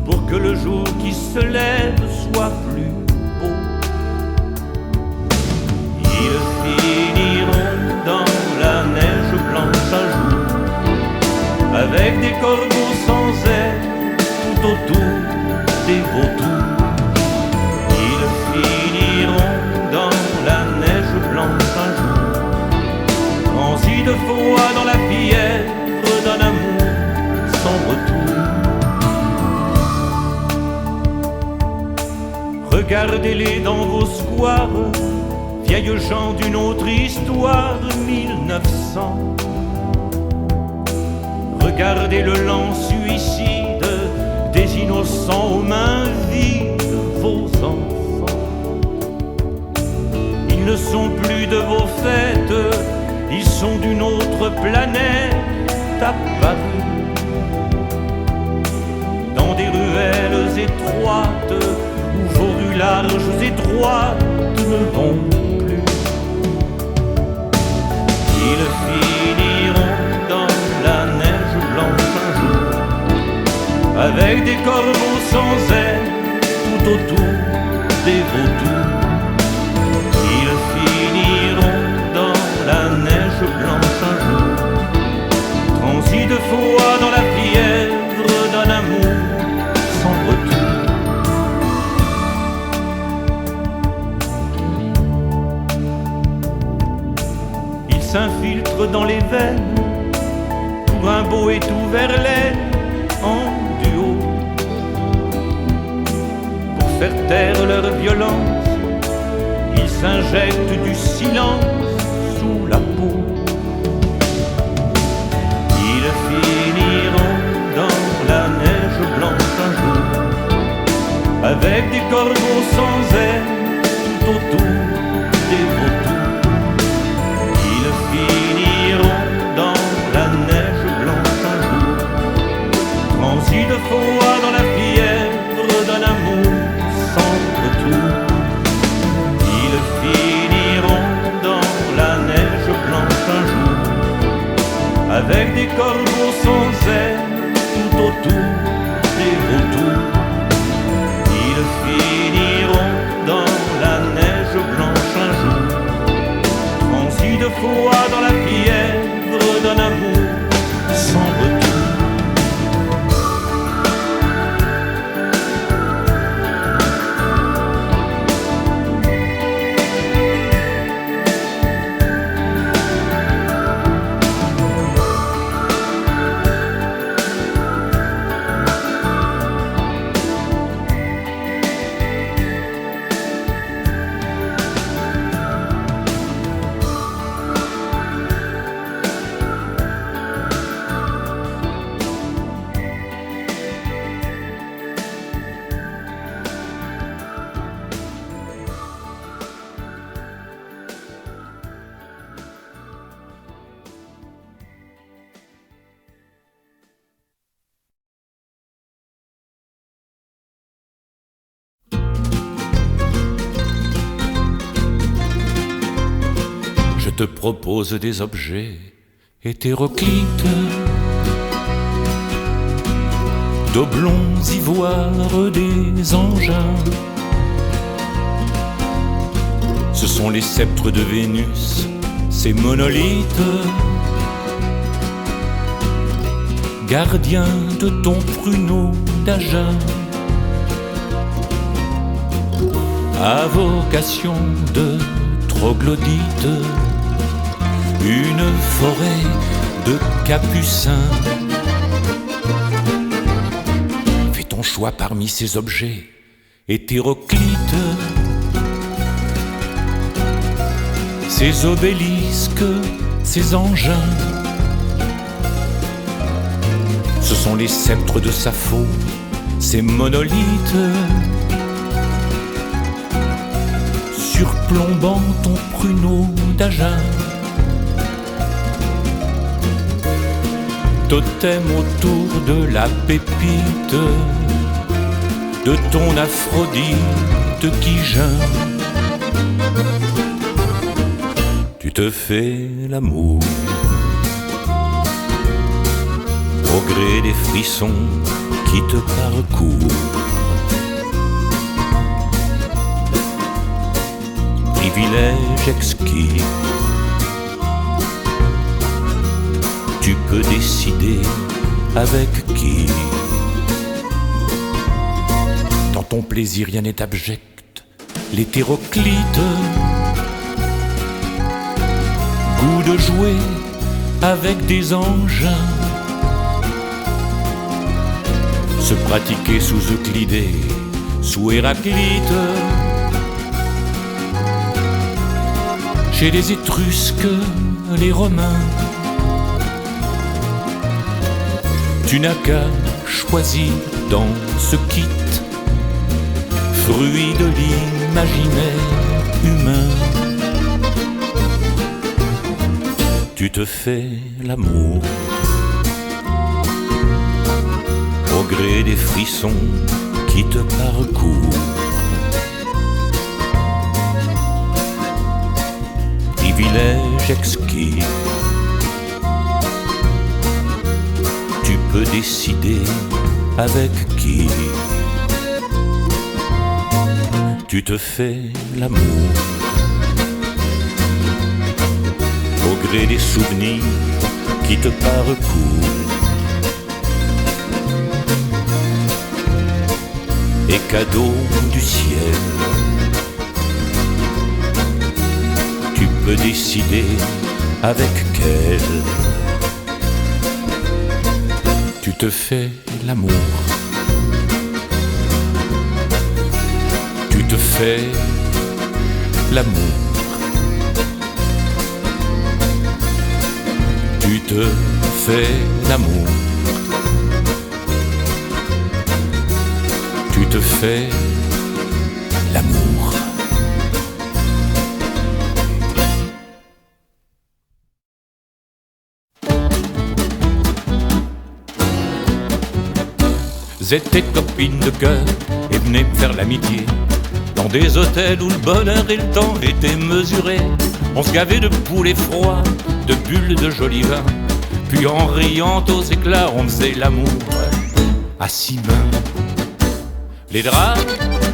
pour que le jour qui se lève soit plus beau. Ils finiront dans la neige blanche un jour, avec des corbeaux sans aile tout autour des vautours. Ils finiront dans la neige blanche un jour, transis de foi dans la fièvre d'un amour sans retour. Regardez-les dans vos squares, vieilles gens d'une autre histoire, 1900. Regardez le lent suicide des innocents aux mains vides, vos enfants. Ils ne sont plus de vos fêtes, ils sont d'une autre planète apparus. Dans des ruelles étroites, où vos rues larges et droites ne vont plus. Ils finiront dans la neige blanche un jour, avec des corbeaux sans aile tout autour des vautours. Ils finiront dans la neige blanche un jour, transis de foi dans la fièvre d'un amour sans retour. Ils s'infiltrent dans les veines pour un beau et tout Verlaine en duo, pour faire taire leur violence. Ils s'injectent du silence sous la peau. Ils finiront dans la neige blanche un jour, avec des corbeaux sans aile tout autour des vautours. Ils finiront dans la neige blanche un jour, transis de foi dans la fièvre d'un amour sans retour. Ils finiront dans la neige blanche un jour, avec des corbeaux sans aile tout autour des vautours. Ils finiront dans la neige blanche un jour, transis de foi dans la fièvre d'un amour sans retour. Je te propose des objets hétéroclites, d'oblongs ivoires des engins. Ce sont les sceptres de Vénus, ces monolithes, gardiens de ton pruneau d'Agen, à vocation de troglodyte, une forêt de capucins. Fais ton choix parmi ces objets hétéroclites, ces obélisques, ces engins. Ce sont les sceptres de Sappho, ces monolithes, surplombant ton pruneau d'Agen. Totem autour de la pépite de ton Aphrodite qui geint. Tu te fais l'amour au gré des frissons qui te parcourent. Privilège exquis, tu peux décider avec qui. Dans ton plaisir rien n'est abject, l'hétéroclite, goût de jouer avec des engins, se pratiquer sous Euclidée, sous Héraclite, chez les Étrusques, les Romains. Tu n'as qu'à choisir dans ce kit, fruit de l'imaginaire humain. Tu te fais l'amour au gré des frissons qui te parcourent. Privilège exquis, tu peux décider avec qui. Tu te fais l'amour au gré des souvenirs qui te parcourent. Et cadeau du ciel, tu peux décider avec quel. Tu te fais l'amour, tu te fais l'amour, tu te fais l'amour, tu te fais l'amour. Étaient copines de cœur et venaient faire l'amitié dans des hôtels où le bonheur et le temps étaient mesurés. On se gavait de poulets froids, de bulles de joli vin, puis en riant aux éclats on faisait l'amour à 6 mains. Les draps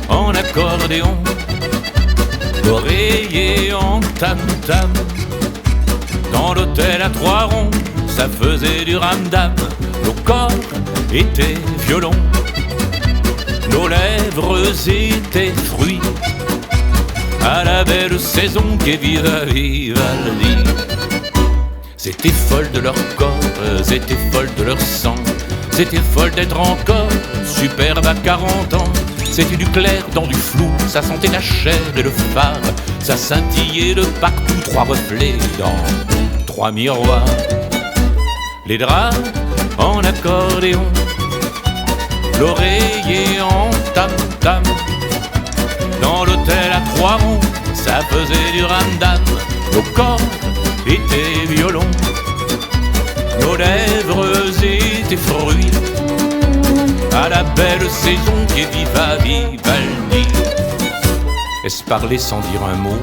en accordéon, l'oreiller en tam-tam. Dans l'hôtel à 3 ronds, ça faisait du ramdam. Nos corps étaient violons, nos lèvres étaient fruits, à la belle saison qu'est Viva Vivaldi. C'était folle de leur corps, c'était folle de leur sang, c'était folle d'être encore superbe à 40 ans. C'était du clair dans du flou, ça sentait la chair et le phare, ça scintillait de partout, 3 reflets dans 3 miroirs. Les draps en accordéon, l'oreiller en tam-tam. Dans l'hôtel à 3 ronds, ça faisait du ramdam. Nos corps étaient violons, nos lèvres étaient fruits, à la belle saison qu'est Viva Vivaldi. Est-ce parler sans dire un mot,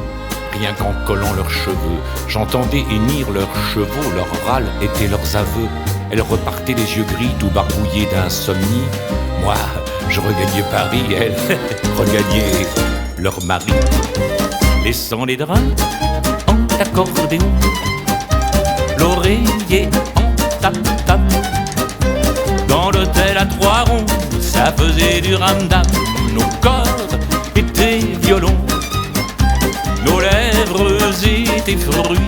rien qu'en collant leurs cheveux? J'entendais hennir leurs chevaux, leurs râles étaient leurs aveux. Elles repartaient les yeux gris, tout barbouillés d'insomnie. Moi, je regagnais Paris, elles regagnaient leur mari. Laissant les draps en accordéon, l'oreiller en tam-tam. Dans l'hôtel à 3 ronds, ça faisait du ramdam. Nos corps étaient violons, nos lèvres étaient fruits,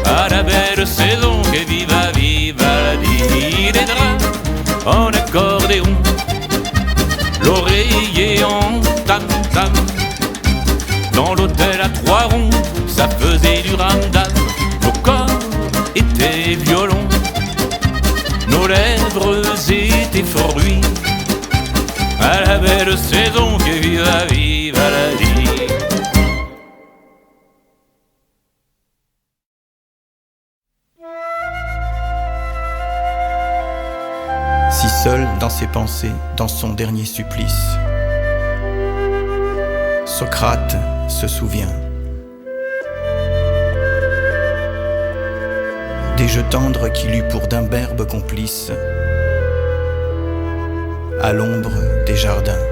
à la belle saison que Viva Vivaldi. Les draps en accordéon, l'oreiller en tam-tam. Dans l'hôtel à 3 ronds, ça faisait du ramdam. Nos corps étaient violons, nos lèvres étaient fruits, à la belle saison que Viva Vivaldi. Si seul dans ses pensées, dans son dernier supplice, Socrate se souvient des jeux tendres qu'il eut pour d'imberbes complices, à l'ombre des jardins.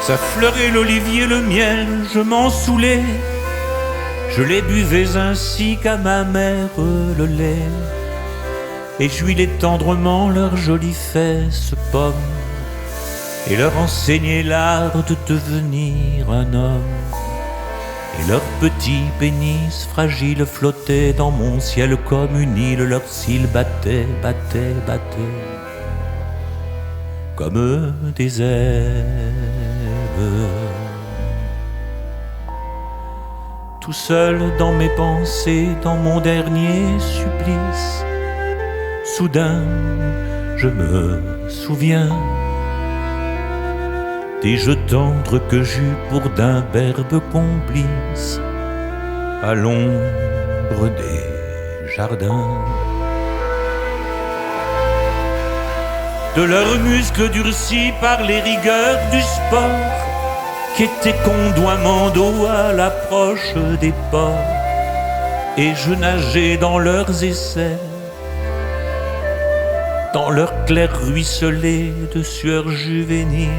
Ça fleurait l'olivier, le miel, je m'en saoulais. Je les buvais ainsi qu'à ma mère le lait. Et j'huilais tendrement leurs jolies fesses pommes et leur enseignais l'art de devenir un homme. Et leurs petits pénis fragiles flottaient dans mon ciel comme une île. Leurs cils battaient, battaient, battaient comme des ailes. Tout seul dans mes pensées, dans mon dernier supplice, soudain je me souviens des jeux tendres que j'eus pour d'imberbes complices à l'ombre des jardins. De leurs muscles durcis par les rigueurs du sport, qu'étaient condoiement d'eau à l'approche des ports, et je nageais dans leurs aisselles, dans leur clair ruisselé de sueur juvénile.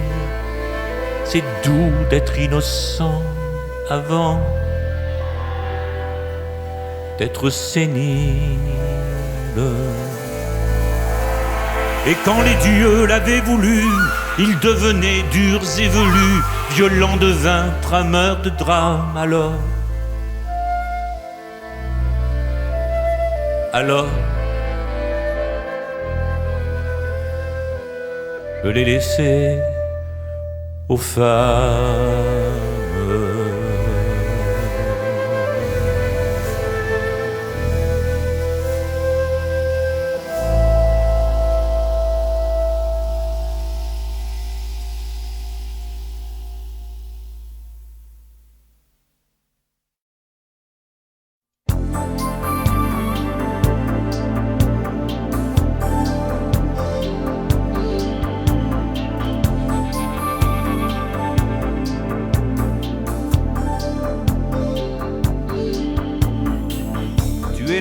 C'est doux d'être innocent avant d'être sénile. Et quand les dieux l'avaient voulu, ils devenaient durs et velus, violents de vin, trameurs de drame. Alors, je les laissais aux femmes.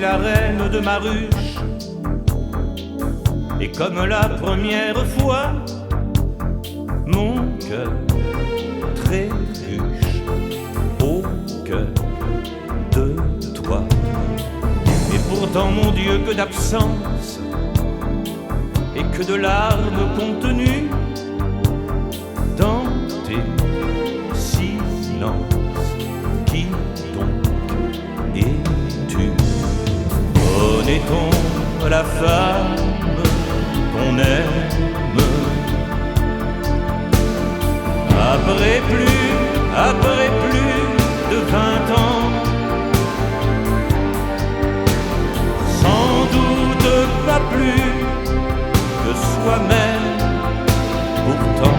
La reine de ma ruche, et comme la première fois, mon cœur trébuche au cœur de toi. Et pourtant, mon Dieu, que d'absence et que de larmes contenues dans tes silences. Qui donc es-tu? Connaît-on la femme qu'on aime? Après plus de 20 ans, sans doute pas plus que soi-même. Pourtant,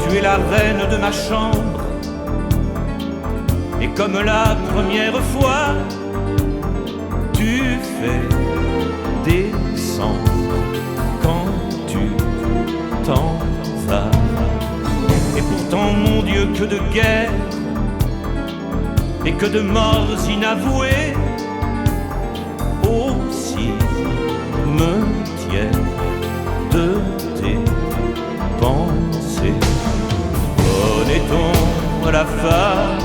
tu es la reine de ma chambre. Et comme la première fois, tu fais descendre quand tu t'en vas. Et pourtant, mon Dieu, que de guerre et que de morts inavouées aussi me tiennent de tes pensées. Connaît-on la femme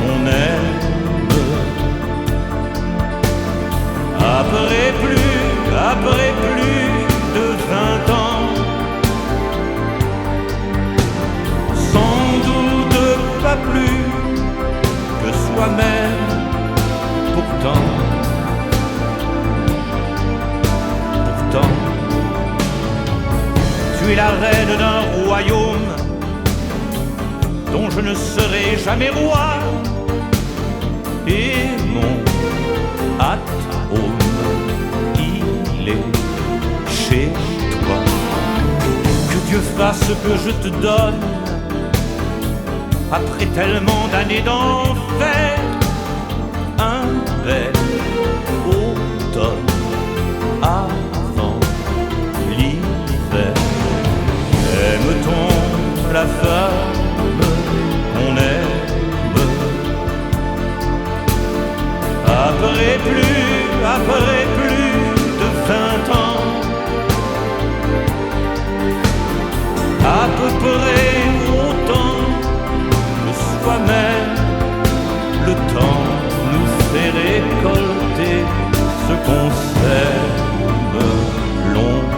qu'on aime? Après plus de 20 ans, sans doute pas plus que soi-même. Pourtant, tu es la reine d'un royaume dont je ne serai jamais roi. Et mon at-home, il est chez toi. Que Dieu fasse que je te donne après tellement d'années d'enfer, un bel automne avant l'hiver. Aime-t-on la femme qu'on aime? Après plus de 20 ans, à peu près autant que soi-même, le temps nous fait récolter ce qu'on sème longtemps.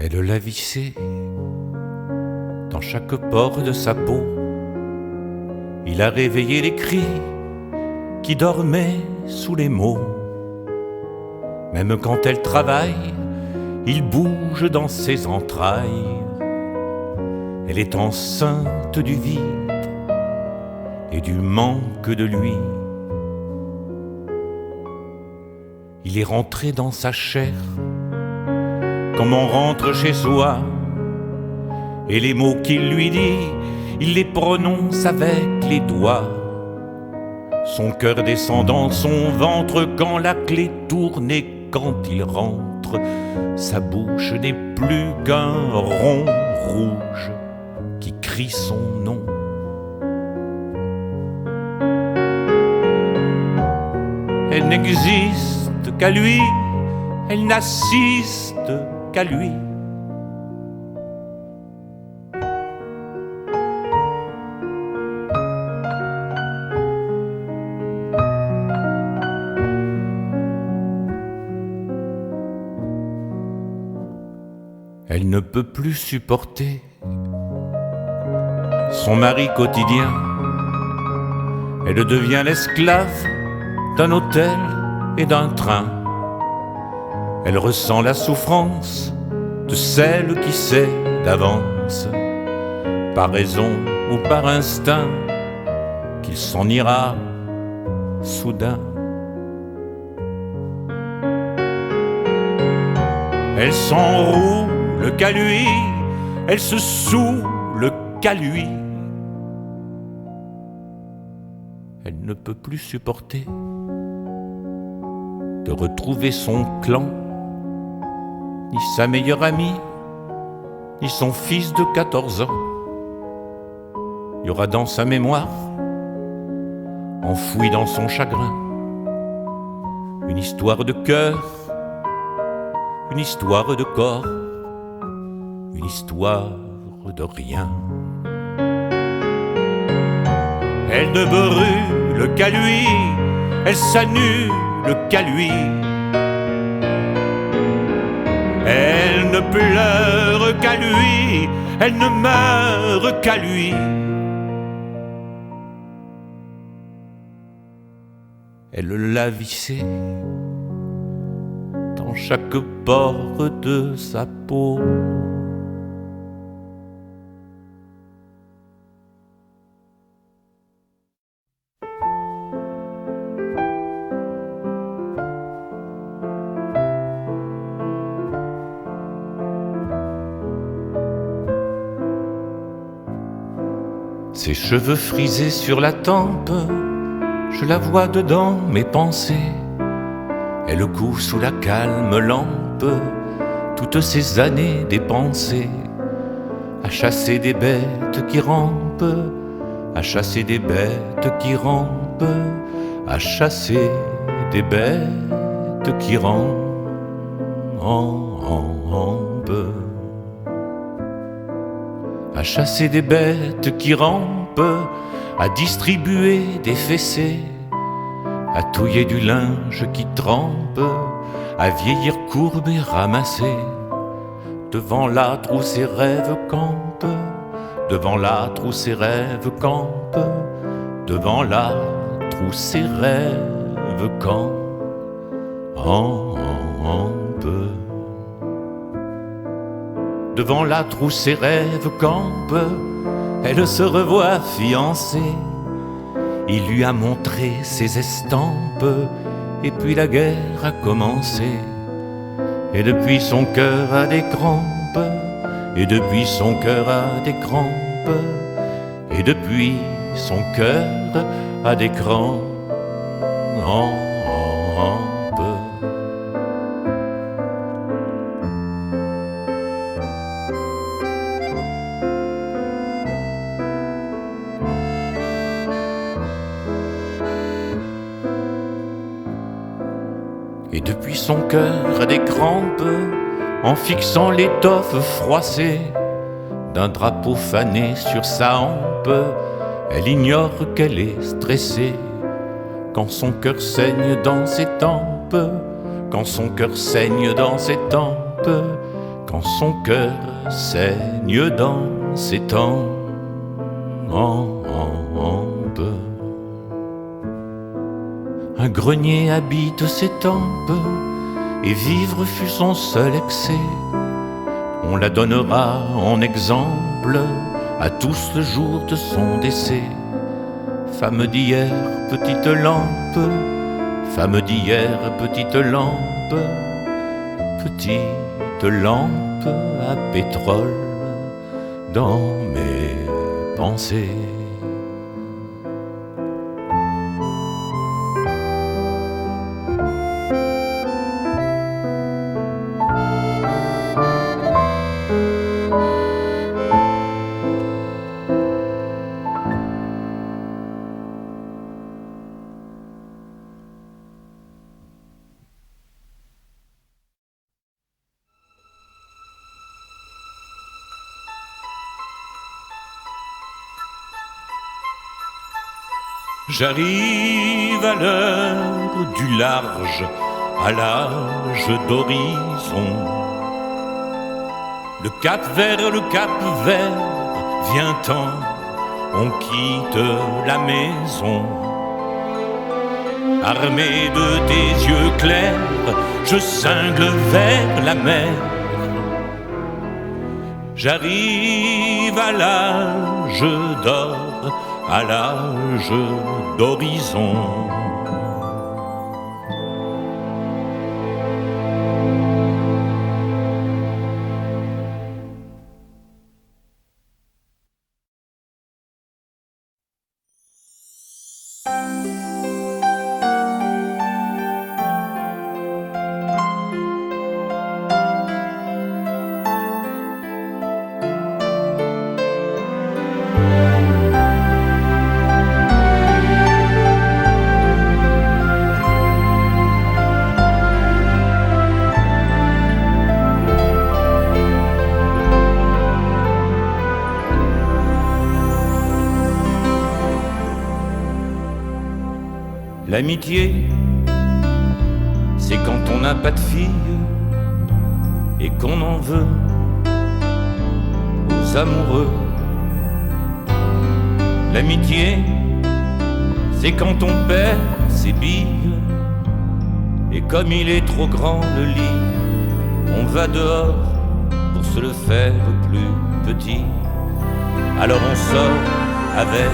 Elle l'a vissé dans chaque pore de sa peau. Il a réveillé les cris qui dormaient sous les mots. Même quand elle travaille, il bouge dans ses entrailles. Elle est enceinte du vide et du manque de lui. Il est rentré dans sa chair comme on rentre chez soi, et les mots qu'il lui dit, il les prononce avec les doigts. Son cœur descend dans son ventre quand la clé tourne, et quand il rentre, sa bouche n'est plus qu'un rond rouge qui crie son nom. Elle n'existe qu'à lui, elle n'assiste qu'à lui. Elle ne peut plus supporter son mari quotidien. Elle devient l'esclave d'un hôtel et d'un train. Elle ressent la souffrance de celle qui sait d'avance, par raison ou par instinct, qu'il s'en ira soudain. Elle s'enroule qu'à lui, elle se saoule qu'à lui. Elle ne peut plus supporter de retrouver son clan, ni sa meilleure amie, ni son fils de 14 ans. Il y aura dans sa mémoire, enfouie dans son chagrin, une histoire de cœur, une histoire de corps, une histoire de rien. Elle ne brûle qu'à lui, elle s'annule qu'à lui. Elle ne pleure qu'à lui, elle ne meurt qu'à lui. Elle l'a vissé dans chaque pore de sa peau. Ses cheveux frisés sur la tempe, je la vois dedans mes pensées. Elle coud sous la calme lampe, toutes ces années dépensées, à chasser des bêtes qui rampent, à chasser des bêtes qui rampent, à chasser des bêtes qui rampent. À chasser des bêtes qui rampent, à distribuer des fessées, à touiller du linge qui trempe, à vieillir courbe et ramasser devant l'âtre où ses rêves campent, devant l'âtre où ses rêves campent, devant l'âtre où ses rêves campent. Devant l'âtre où ses rêves campent, elle se revoit fiancée. Il lui a montré ses estampes, et puis la guerre a commencé. Et depuis son cœur a des crampes, et depuis son cœur a des crampes, et depuis son cœur a des crampes. Et depuis son cœur a des crampes, en fixant l'étoffe froissée d'un drapeau fané sur sa hampe, elle ignore qu'elle est stressée. Quand son cœur saigne dans ses tempes, quand son cœur saigne dans ses tempes, quand son cœur saigne dans ses tempes. Un grenier habite ses tempes, et vivre fut son seul excès. On la donnera en exemple à tous le jour de son décès. Femme d'hier, petite lampe, femme d'hier, petite lampe, petite lampe à pétrole dans mes pensées. J'arrive à l'heure du large, à l'âge d'horizon. Le cap vers vient-en, on quitte la maison. Armé de tes yeux clairs, je cingle vers la mer. J'arrive à l'âge d'or, à l'âge d'horizon. L'amitié, c'est quand on n'a pas de fille et qu'on en veut aux amoureux. L'amitié, c'est quand on perd ses billes et comme il est trop grand le lit, on va dehors pour se le faire plus petit. Alors on sort avec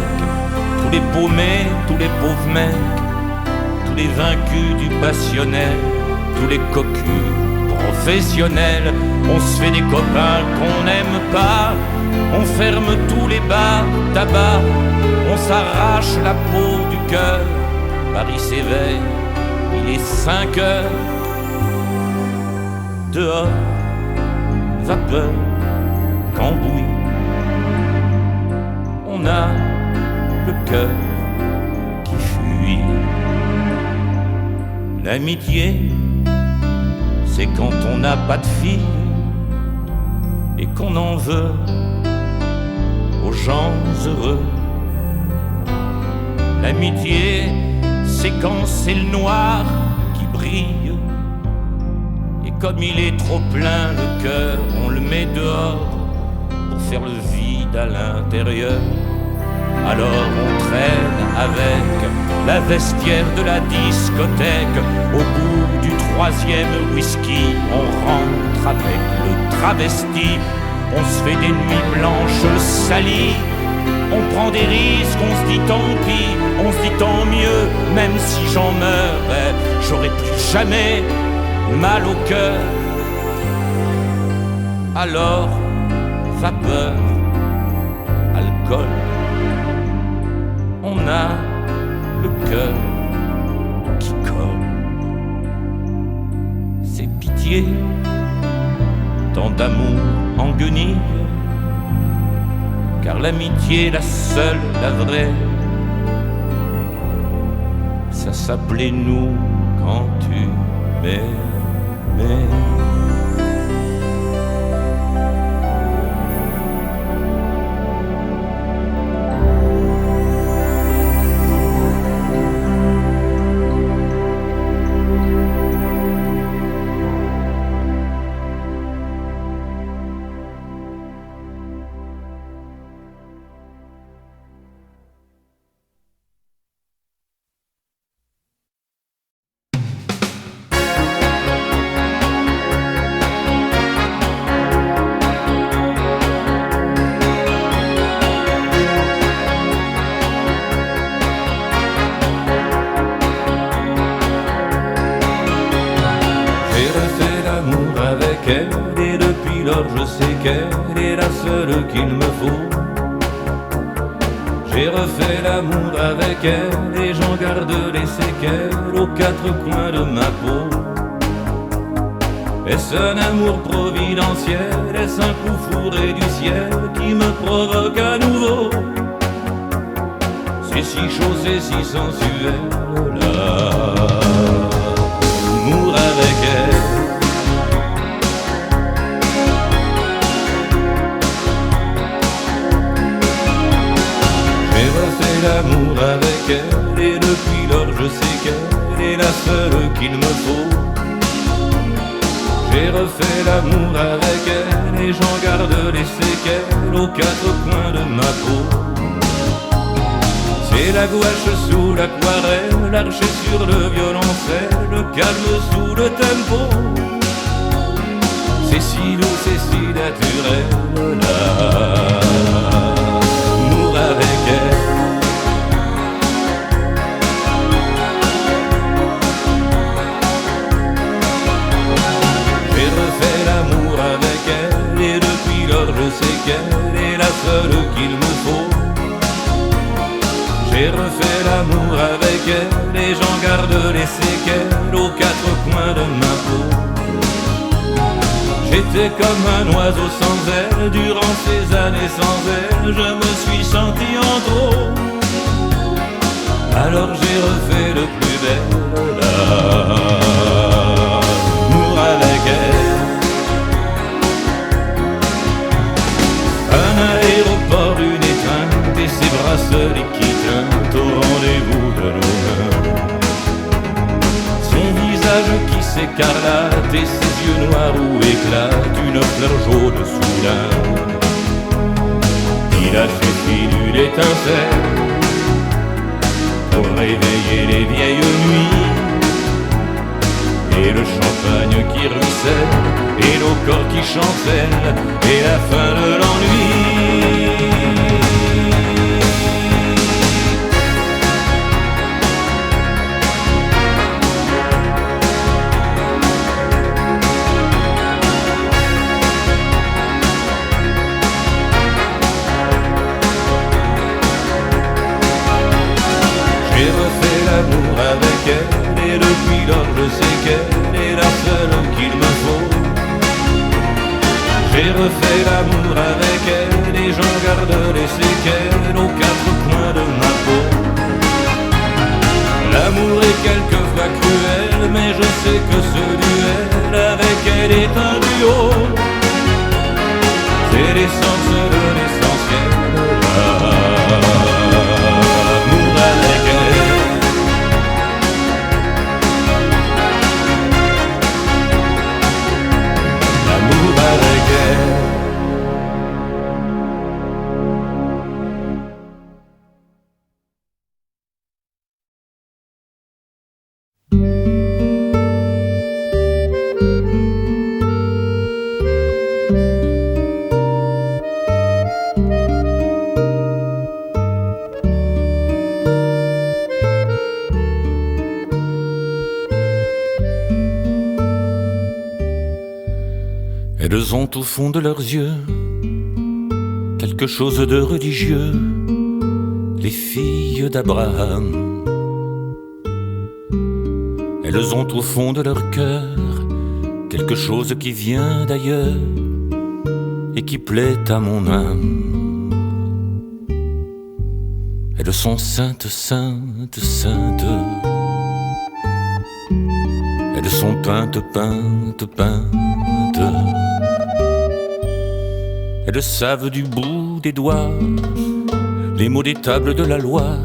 tous les paumés, tous les pauvres mecs, tous les vaincus du passionnel, tous les cocus professionnels. On se fait des copains qu'on n'aime pas, on ferme tous les bars, tabac, on s'arrache la peau du cœur. Paris s'éveille, il est 5 heures. Dehors, vapeur, cambouis, on a le cœur qui fuit. L'amitié, c'est quand on n'a pas de fille et qu'on en veut aux gens heureux. L'amitié, c'est quand c'est le noir qui brille et Comme il est trop plein le cœur, on le met dehors pour faire le vide à l'intérieur. Alors on traîne avec la vestiaire de la discothèque. Au bout du 3e whisky, on rentre avec le travesti. On se fait des nuits blanches salies. On prend des risques, on se dit tant pis, on se dit tant mieux. Même si j'en meurs, j'aurai plus jamais mal au cœur. Alors, vapeur, alcool, on a le cœur qui colle. C'est pitié, tant d'amour en guenille, car l'amitié, la seule, la vraie, ça s'appelait nous quand tu m'aimais. Et depuis lors je sais qu'elle est la seule qu'il me faut. J'ai refait l'amour avec elle et j'en garde les séquelles aux 4 coins de ma peau. Est-ce un amour providentiel? Est-ce un coup fourré du ciel qui me provoque à nouveau? C'est si chaud, c'est si sensuel, l'amour avec elle. L'amour avec elle et depuis lors je sais qu'elle est la seule qu'il me faut. J'ai refait l'amour avec elle et j'en garde les séquelles aux 4 coins de ma peau. C'est la gouache sous l'aquarelle, l'archer sur le violoncelle, le calme sous le tempo. C'est si doux, c'est si naturel, l'amour avec elle. Je sais qu'elle est la seule qu'il me faut. J'ai refait l'amour avec elle et j'en garde les séquelles aux 4 coins de ma peau. J'étais comme un oiseau sans aile, durant ces années sans elle, je me suis senti en trop. Alors j'ai refait le plus bel l'amour avec elle. Un aéroport, une étreinte et ses bracelets qui teintent au rendez-vous de nos mains. Son visage qui s'écarlate et ses yeux noirs où éclate une fleur jaune sous l'âme. Il a suffi d'une étincelle pour réveiller les vieilles nuits. Et le champagne qui ruisselle, et nos corps qui chancellent, et la fin de l'ennui. J'ai refait l'amour avec elle, et depuis lors je sais qu'elle est la seule qu'il me faut. J'ai refait l'amour avec elle et j'en garde les séquelles aux 4 coins de ma peau. L'amour est quelquefois cruel, mais je sais que ce duel avec elle est un duo. C'est l'essence de l'essentiel, l'amour avec elle. Elles ont au fond de leurs yeux quelque chose de religieux, les filles d'Abraham. Elles ont au fond de leur cœur quelque chose qui vient d'ailleurs et qui plaît à mon âme. Elles sont saintes, saintes, saintes. Elles sont peintes, peintes, peintes. Elles savent du bout des doigts les mots des tables de la loi,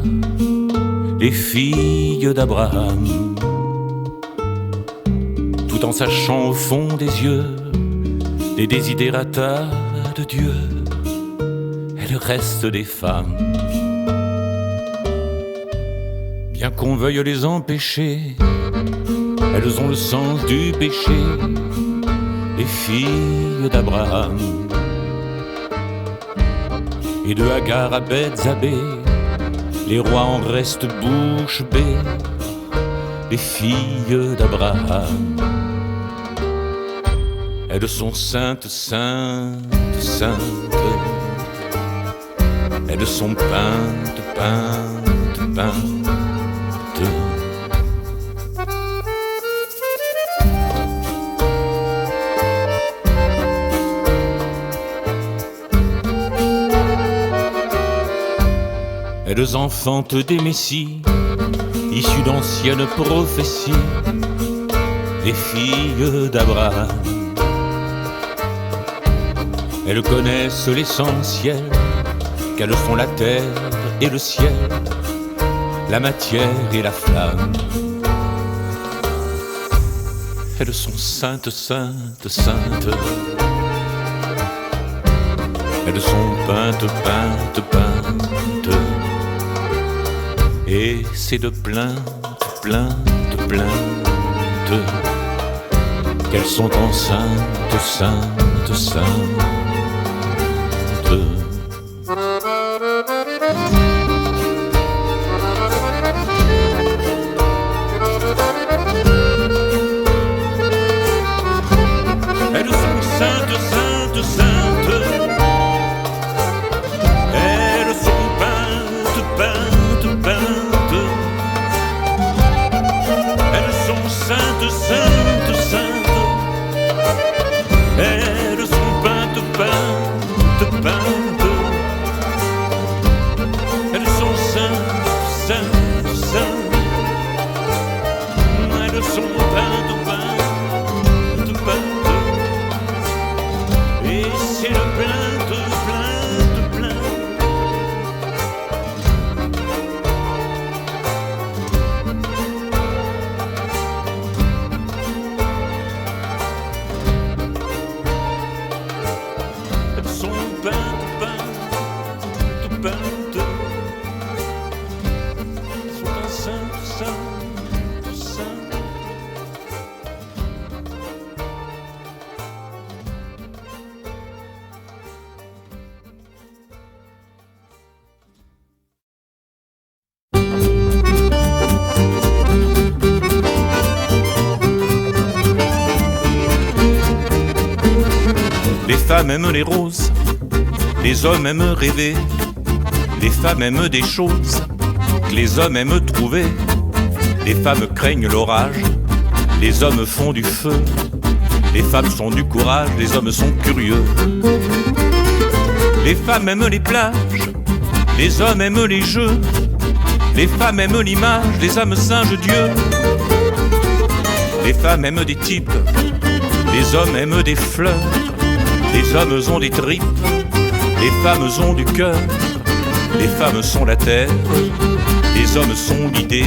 les filles d'Abraham. Tout en sachant au fond des yeux les desiderata de Dieu, elles restent des femmes. Bien qu'on veuille les empêcher, elles ont le sens du péché, les filles d'Abraham. Et de Hagar à Bethzabée, les rois en restent bouche bée, les filles d'Abraham. Elles sont saintes, saintes, saintes. Elles sont peintes, peintes, peintes. Elles enfantent des messies issus d'anciennes prophéties, les filles d'Abraham. Elles connaissent l'essentiel, qu'elles sont la terre et le ciel, la matière et la flamme. Elles sont saintes, saintes, saintes. Elles sont peintes, peintes, peintes. Et c'est de plaintes, plaintes, plaintes qu'elles sont enceintes, saintes, saintes. Elles sont saintes, saintes, saintes. Elles sont peintes, peintes, peintes. Elles sont saintes, saintes, saintes. Elles sont peintes, peintes, peintes. Elles sont saintes, saintes, saintes. Elles sont peintes, peintes, peintes. Et c'est le plainte, plainte, plainte. Elles sont peintes, peintes, peintes. Elles sont enceintes, saintes, saintes. Les femmes aiment les roses, les hommes aiment rêver. Les femmes aiment des choses que les hommes aiment trouver. Les femmes craignent l'orage, les hommes font du feu. Les femmes sont du courage, les hommes sont curieux. Les femmes aiment les plages, les hommes aiment les jeux. Les femmes aiment l'image, les hommes singent Dieu. Les femmes aiment des types, les hommes aiment des fleurs. Les hommes ont des tripes, les femmes ont du cœur. Les femmes sont la terre, les hommes sont l'idée.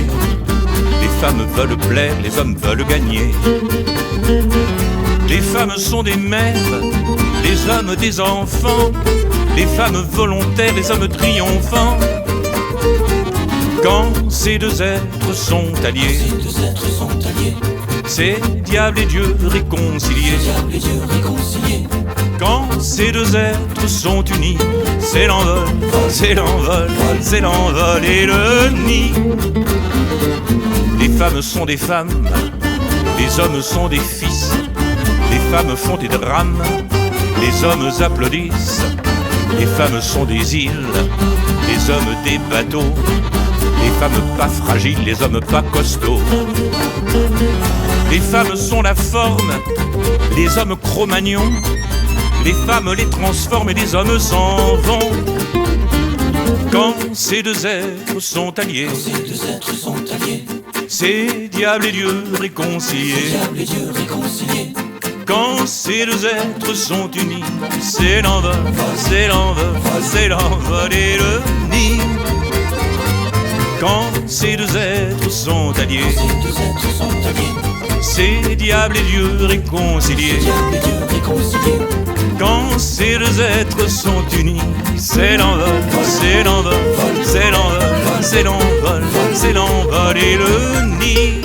Les femmes veulent plaire, les hommes veulent gagner. Les femmes sont des mères, les hommes des enfants. Les femmes volontaires, les hommes triomphants. Quand ces deux êtres sont alliés, c'est diable et Dieu réconciliés. Quand ces deux êtres sont unis, c'est l'envol, c'est l'envol, c'est l'envol et le nid. Les femmes sont des femmes, les hommes sont des fils. Les femmes font des drames, les hommes applaudissent. Les femmes sont des îles, les hommes des bateaux. Les femmes pas fragiles, les hommes pas costauds. Les femmes sont la forme, les hommes Cro-Magnons. Les femmes les transforment et les hommes s'en vont. Quand ces deux êtres sont alliés, c'est diable et Dieu réconciliés. Quand ces deux êtres sont unis, c'est l'envol, c'est l'envol, c'est l'envol et le nid. Quand ces deux êtres sont alliés, c'est diable et Dieu réconciliés. Quand ces deux êtres sont unis, c'est l'envol, c'est l'envol, c'est l'envol, c'est l'envol, c'est l'envol et le nid.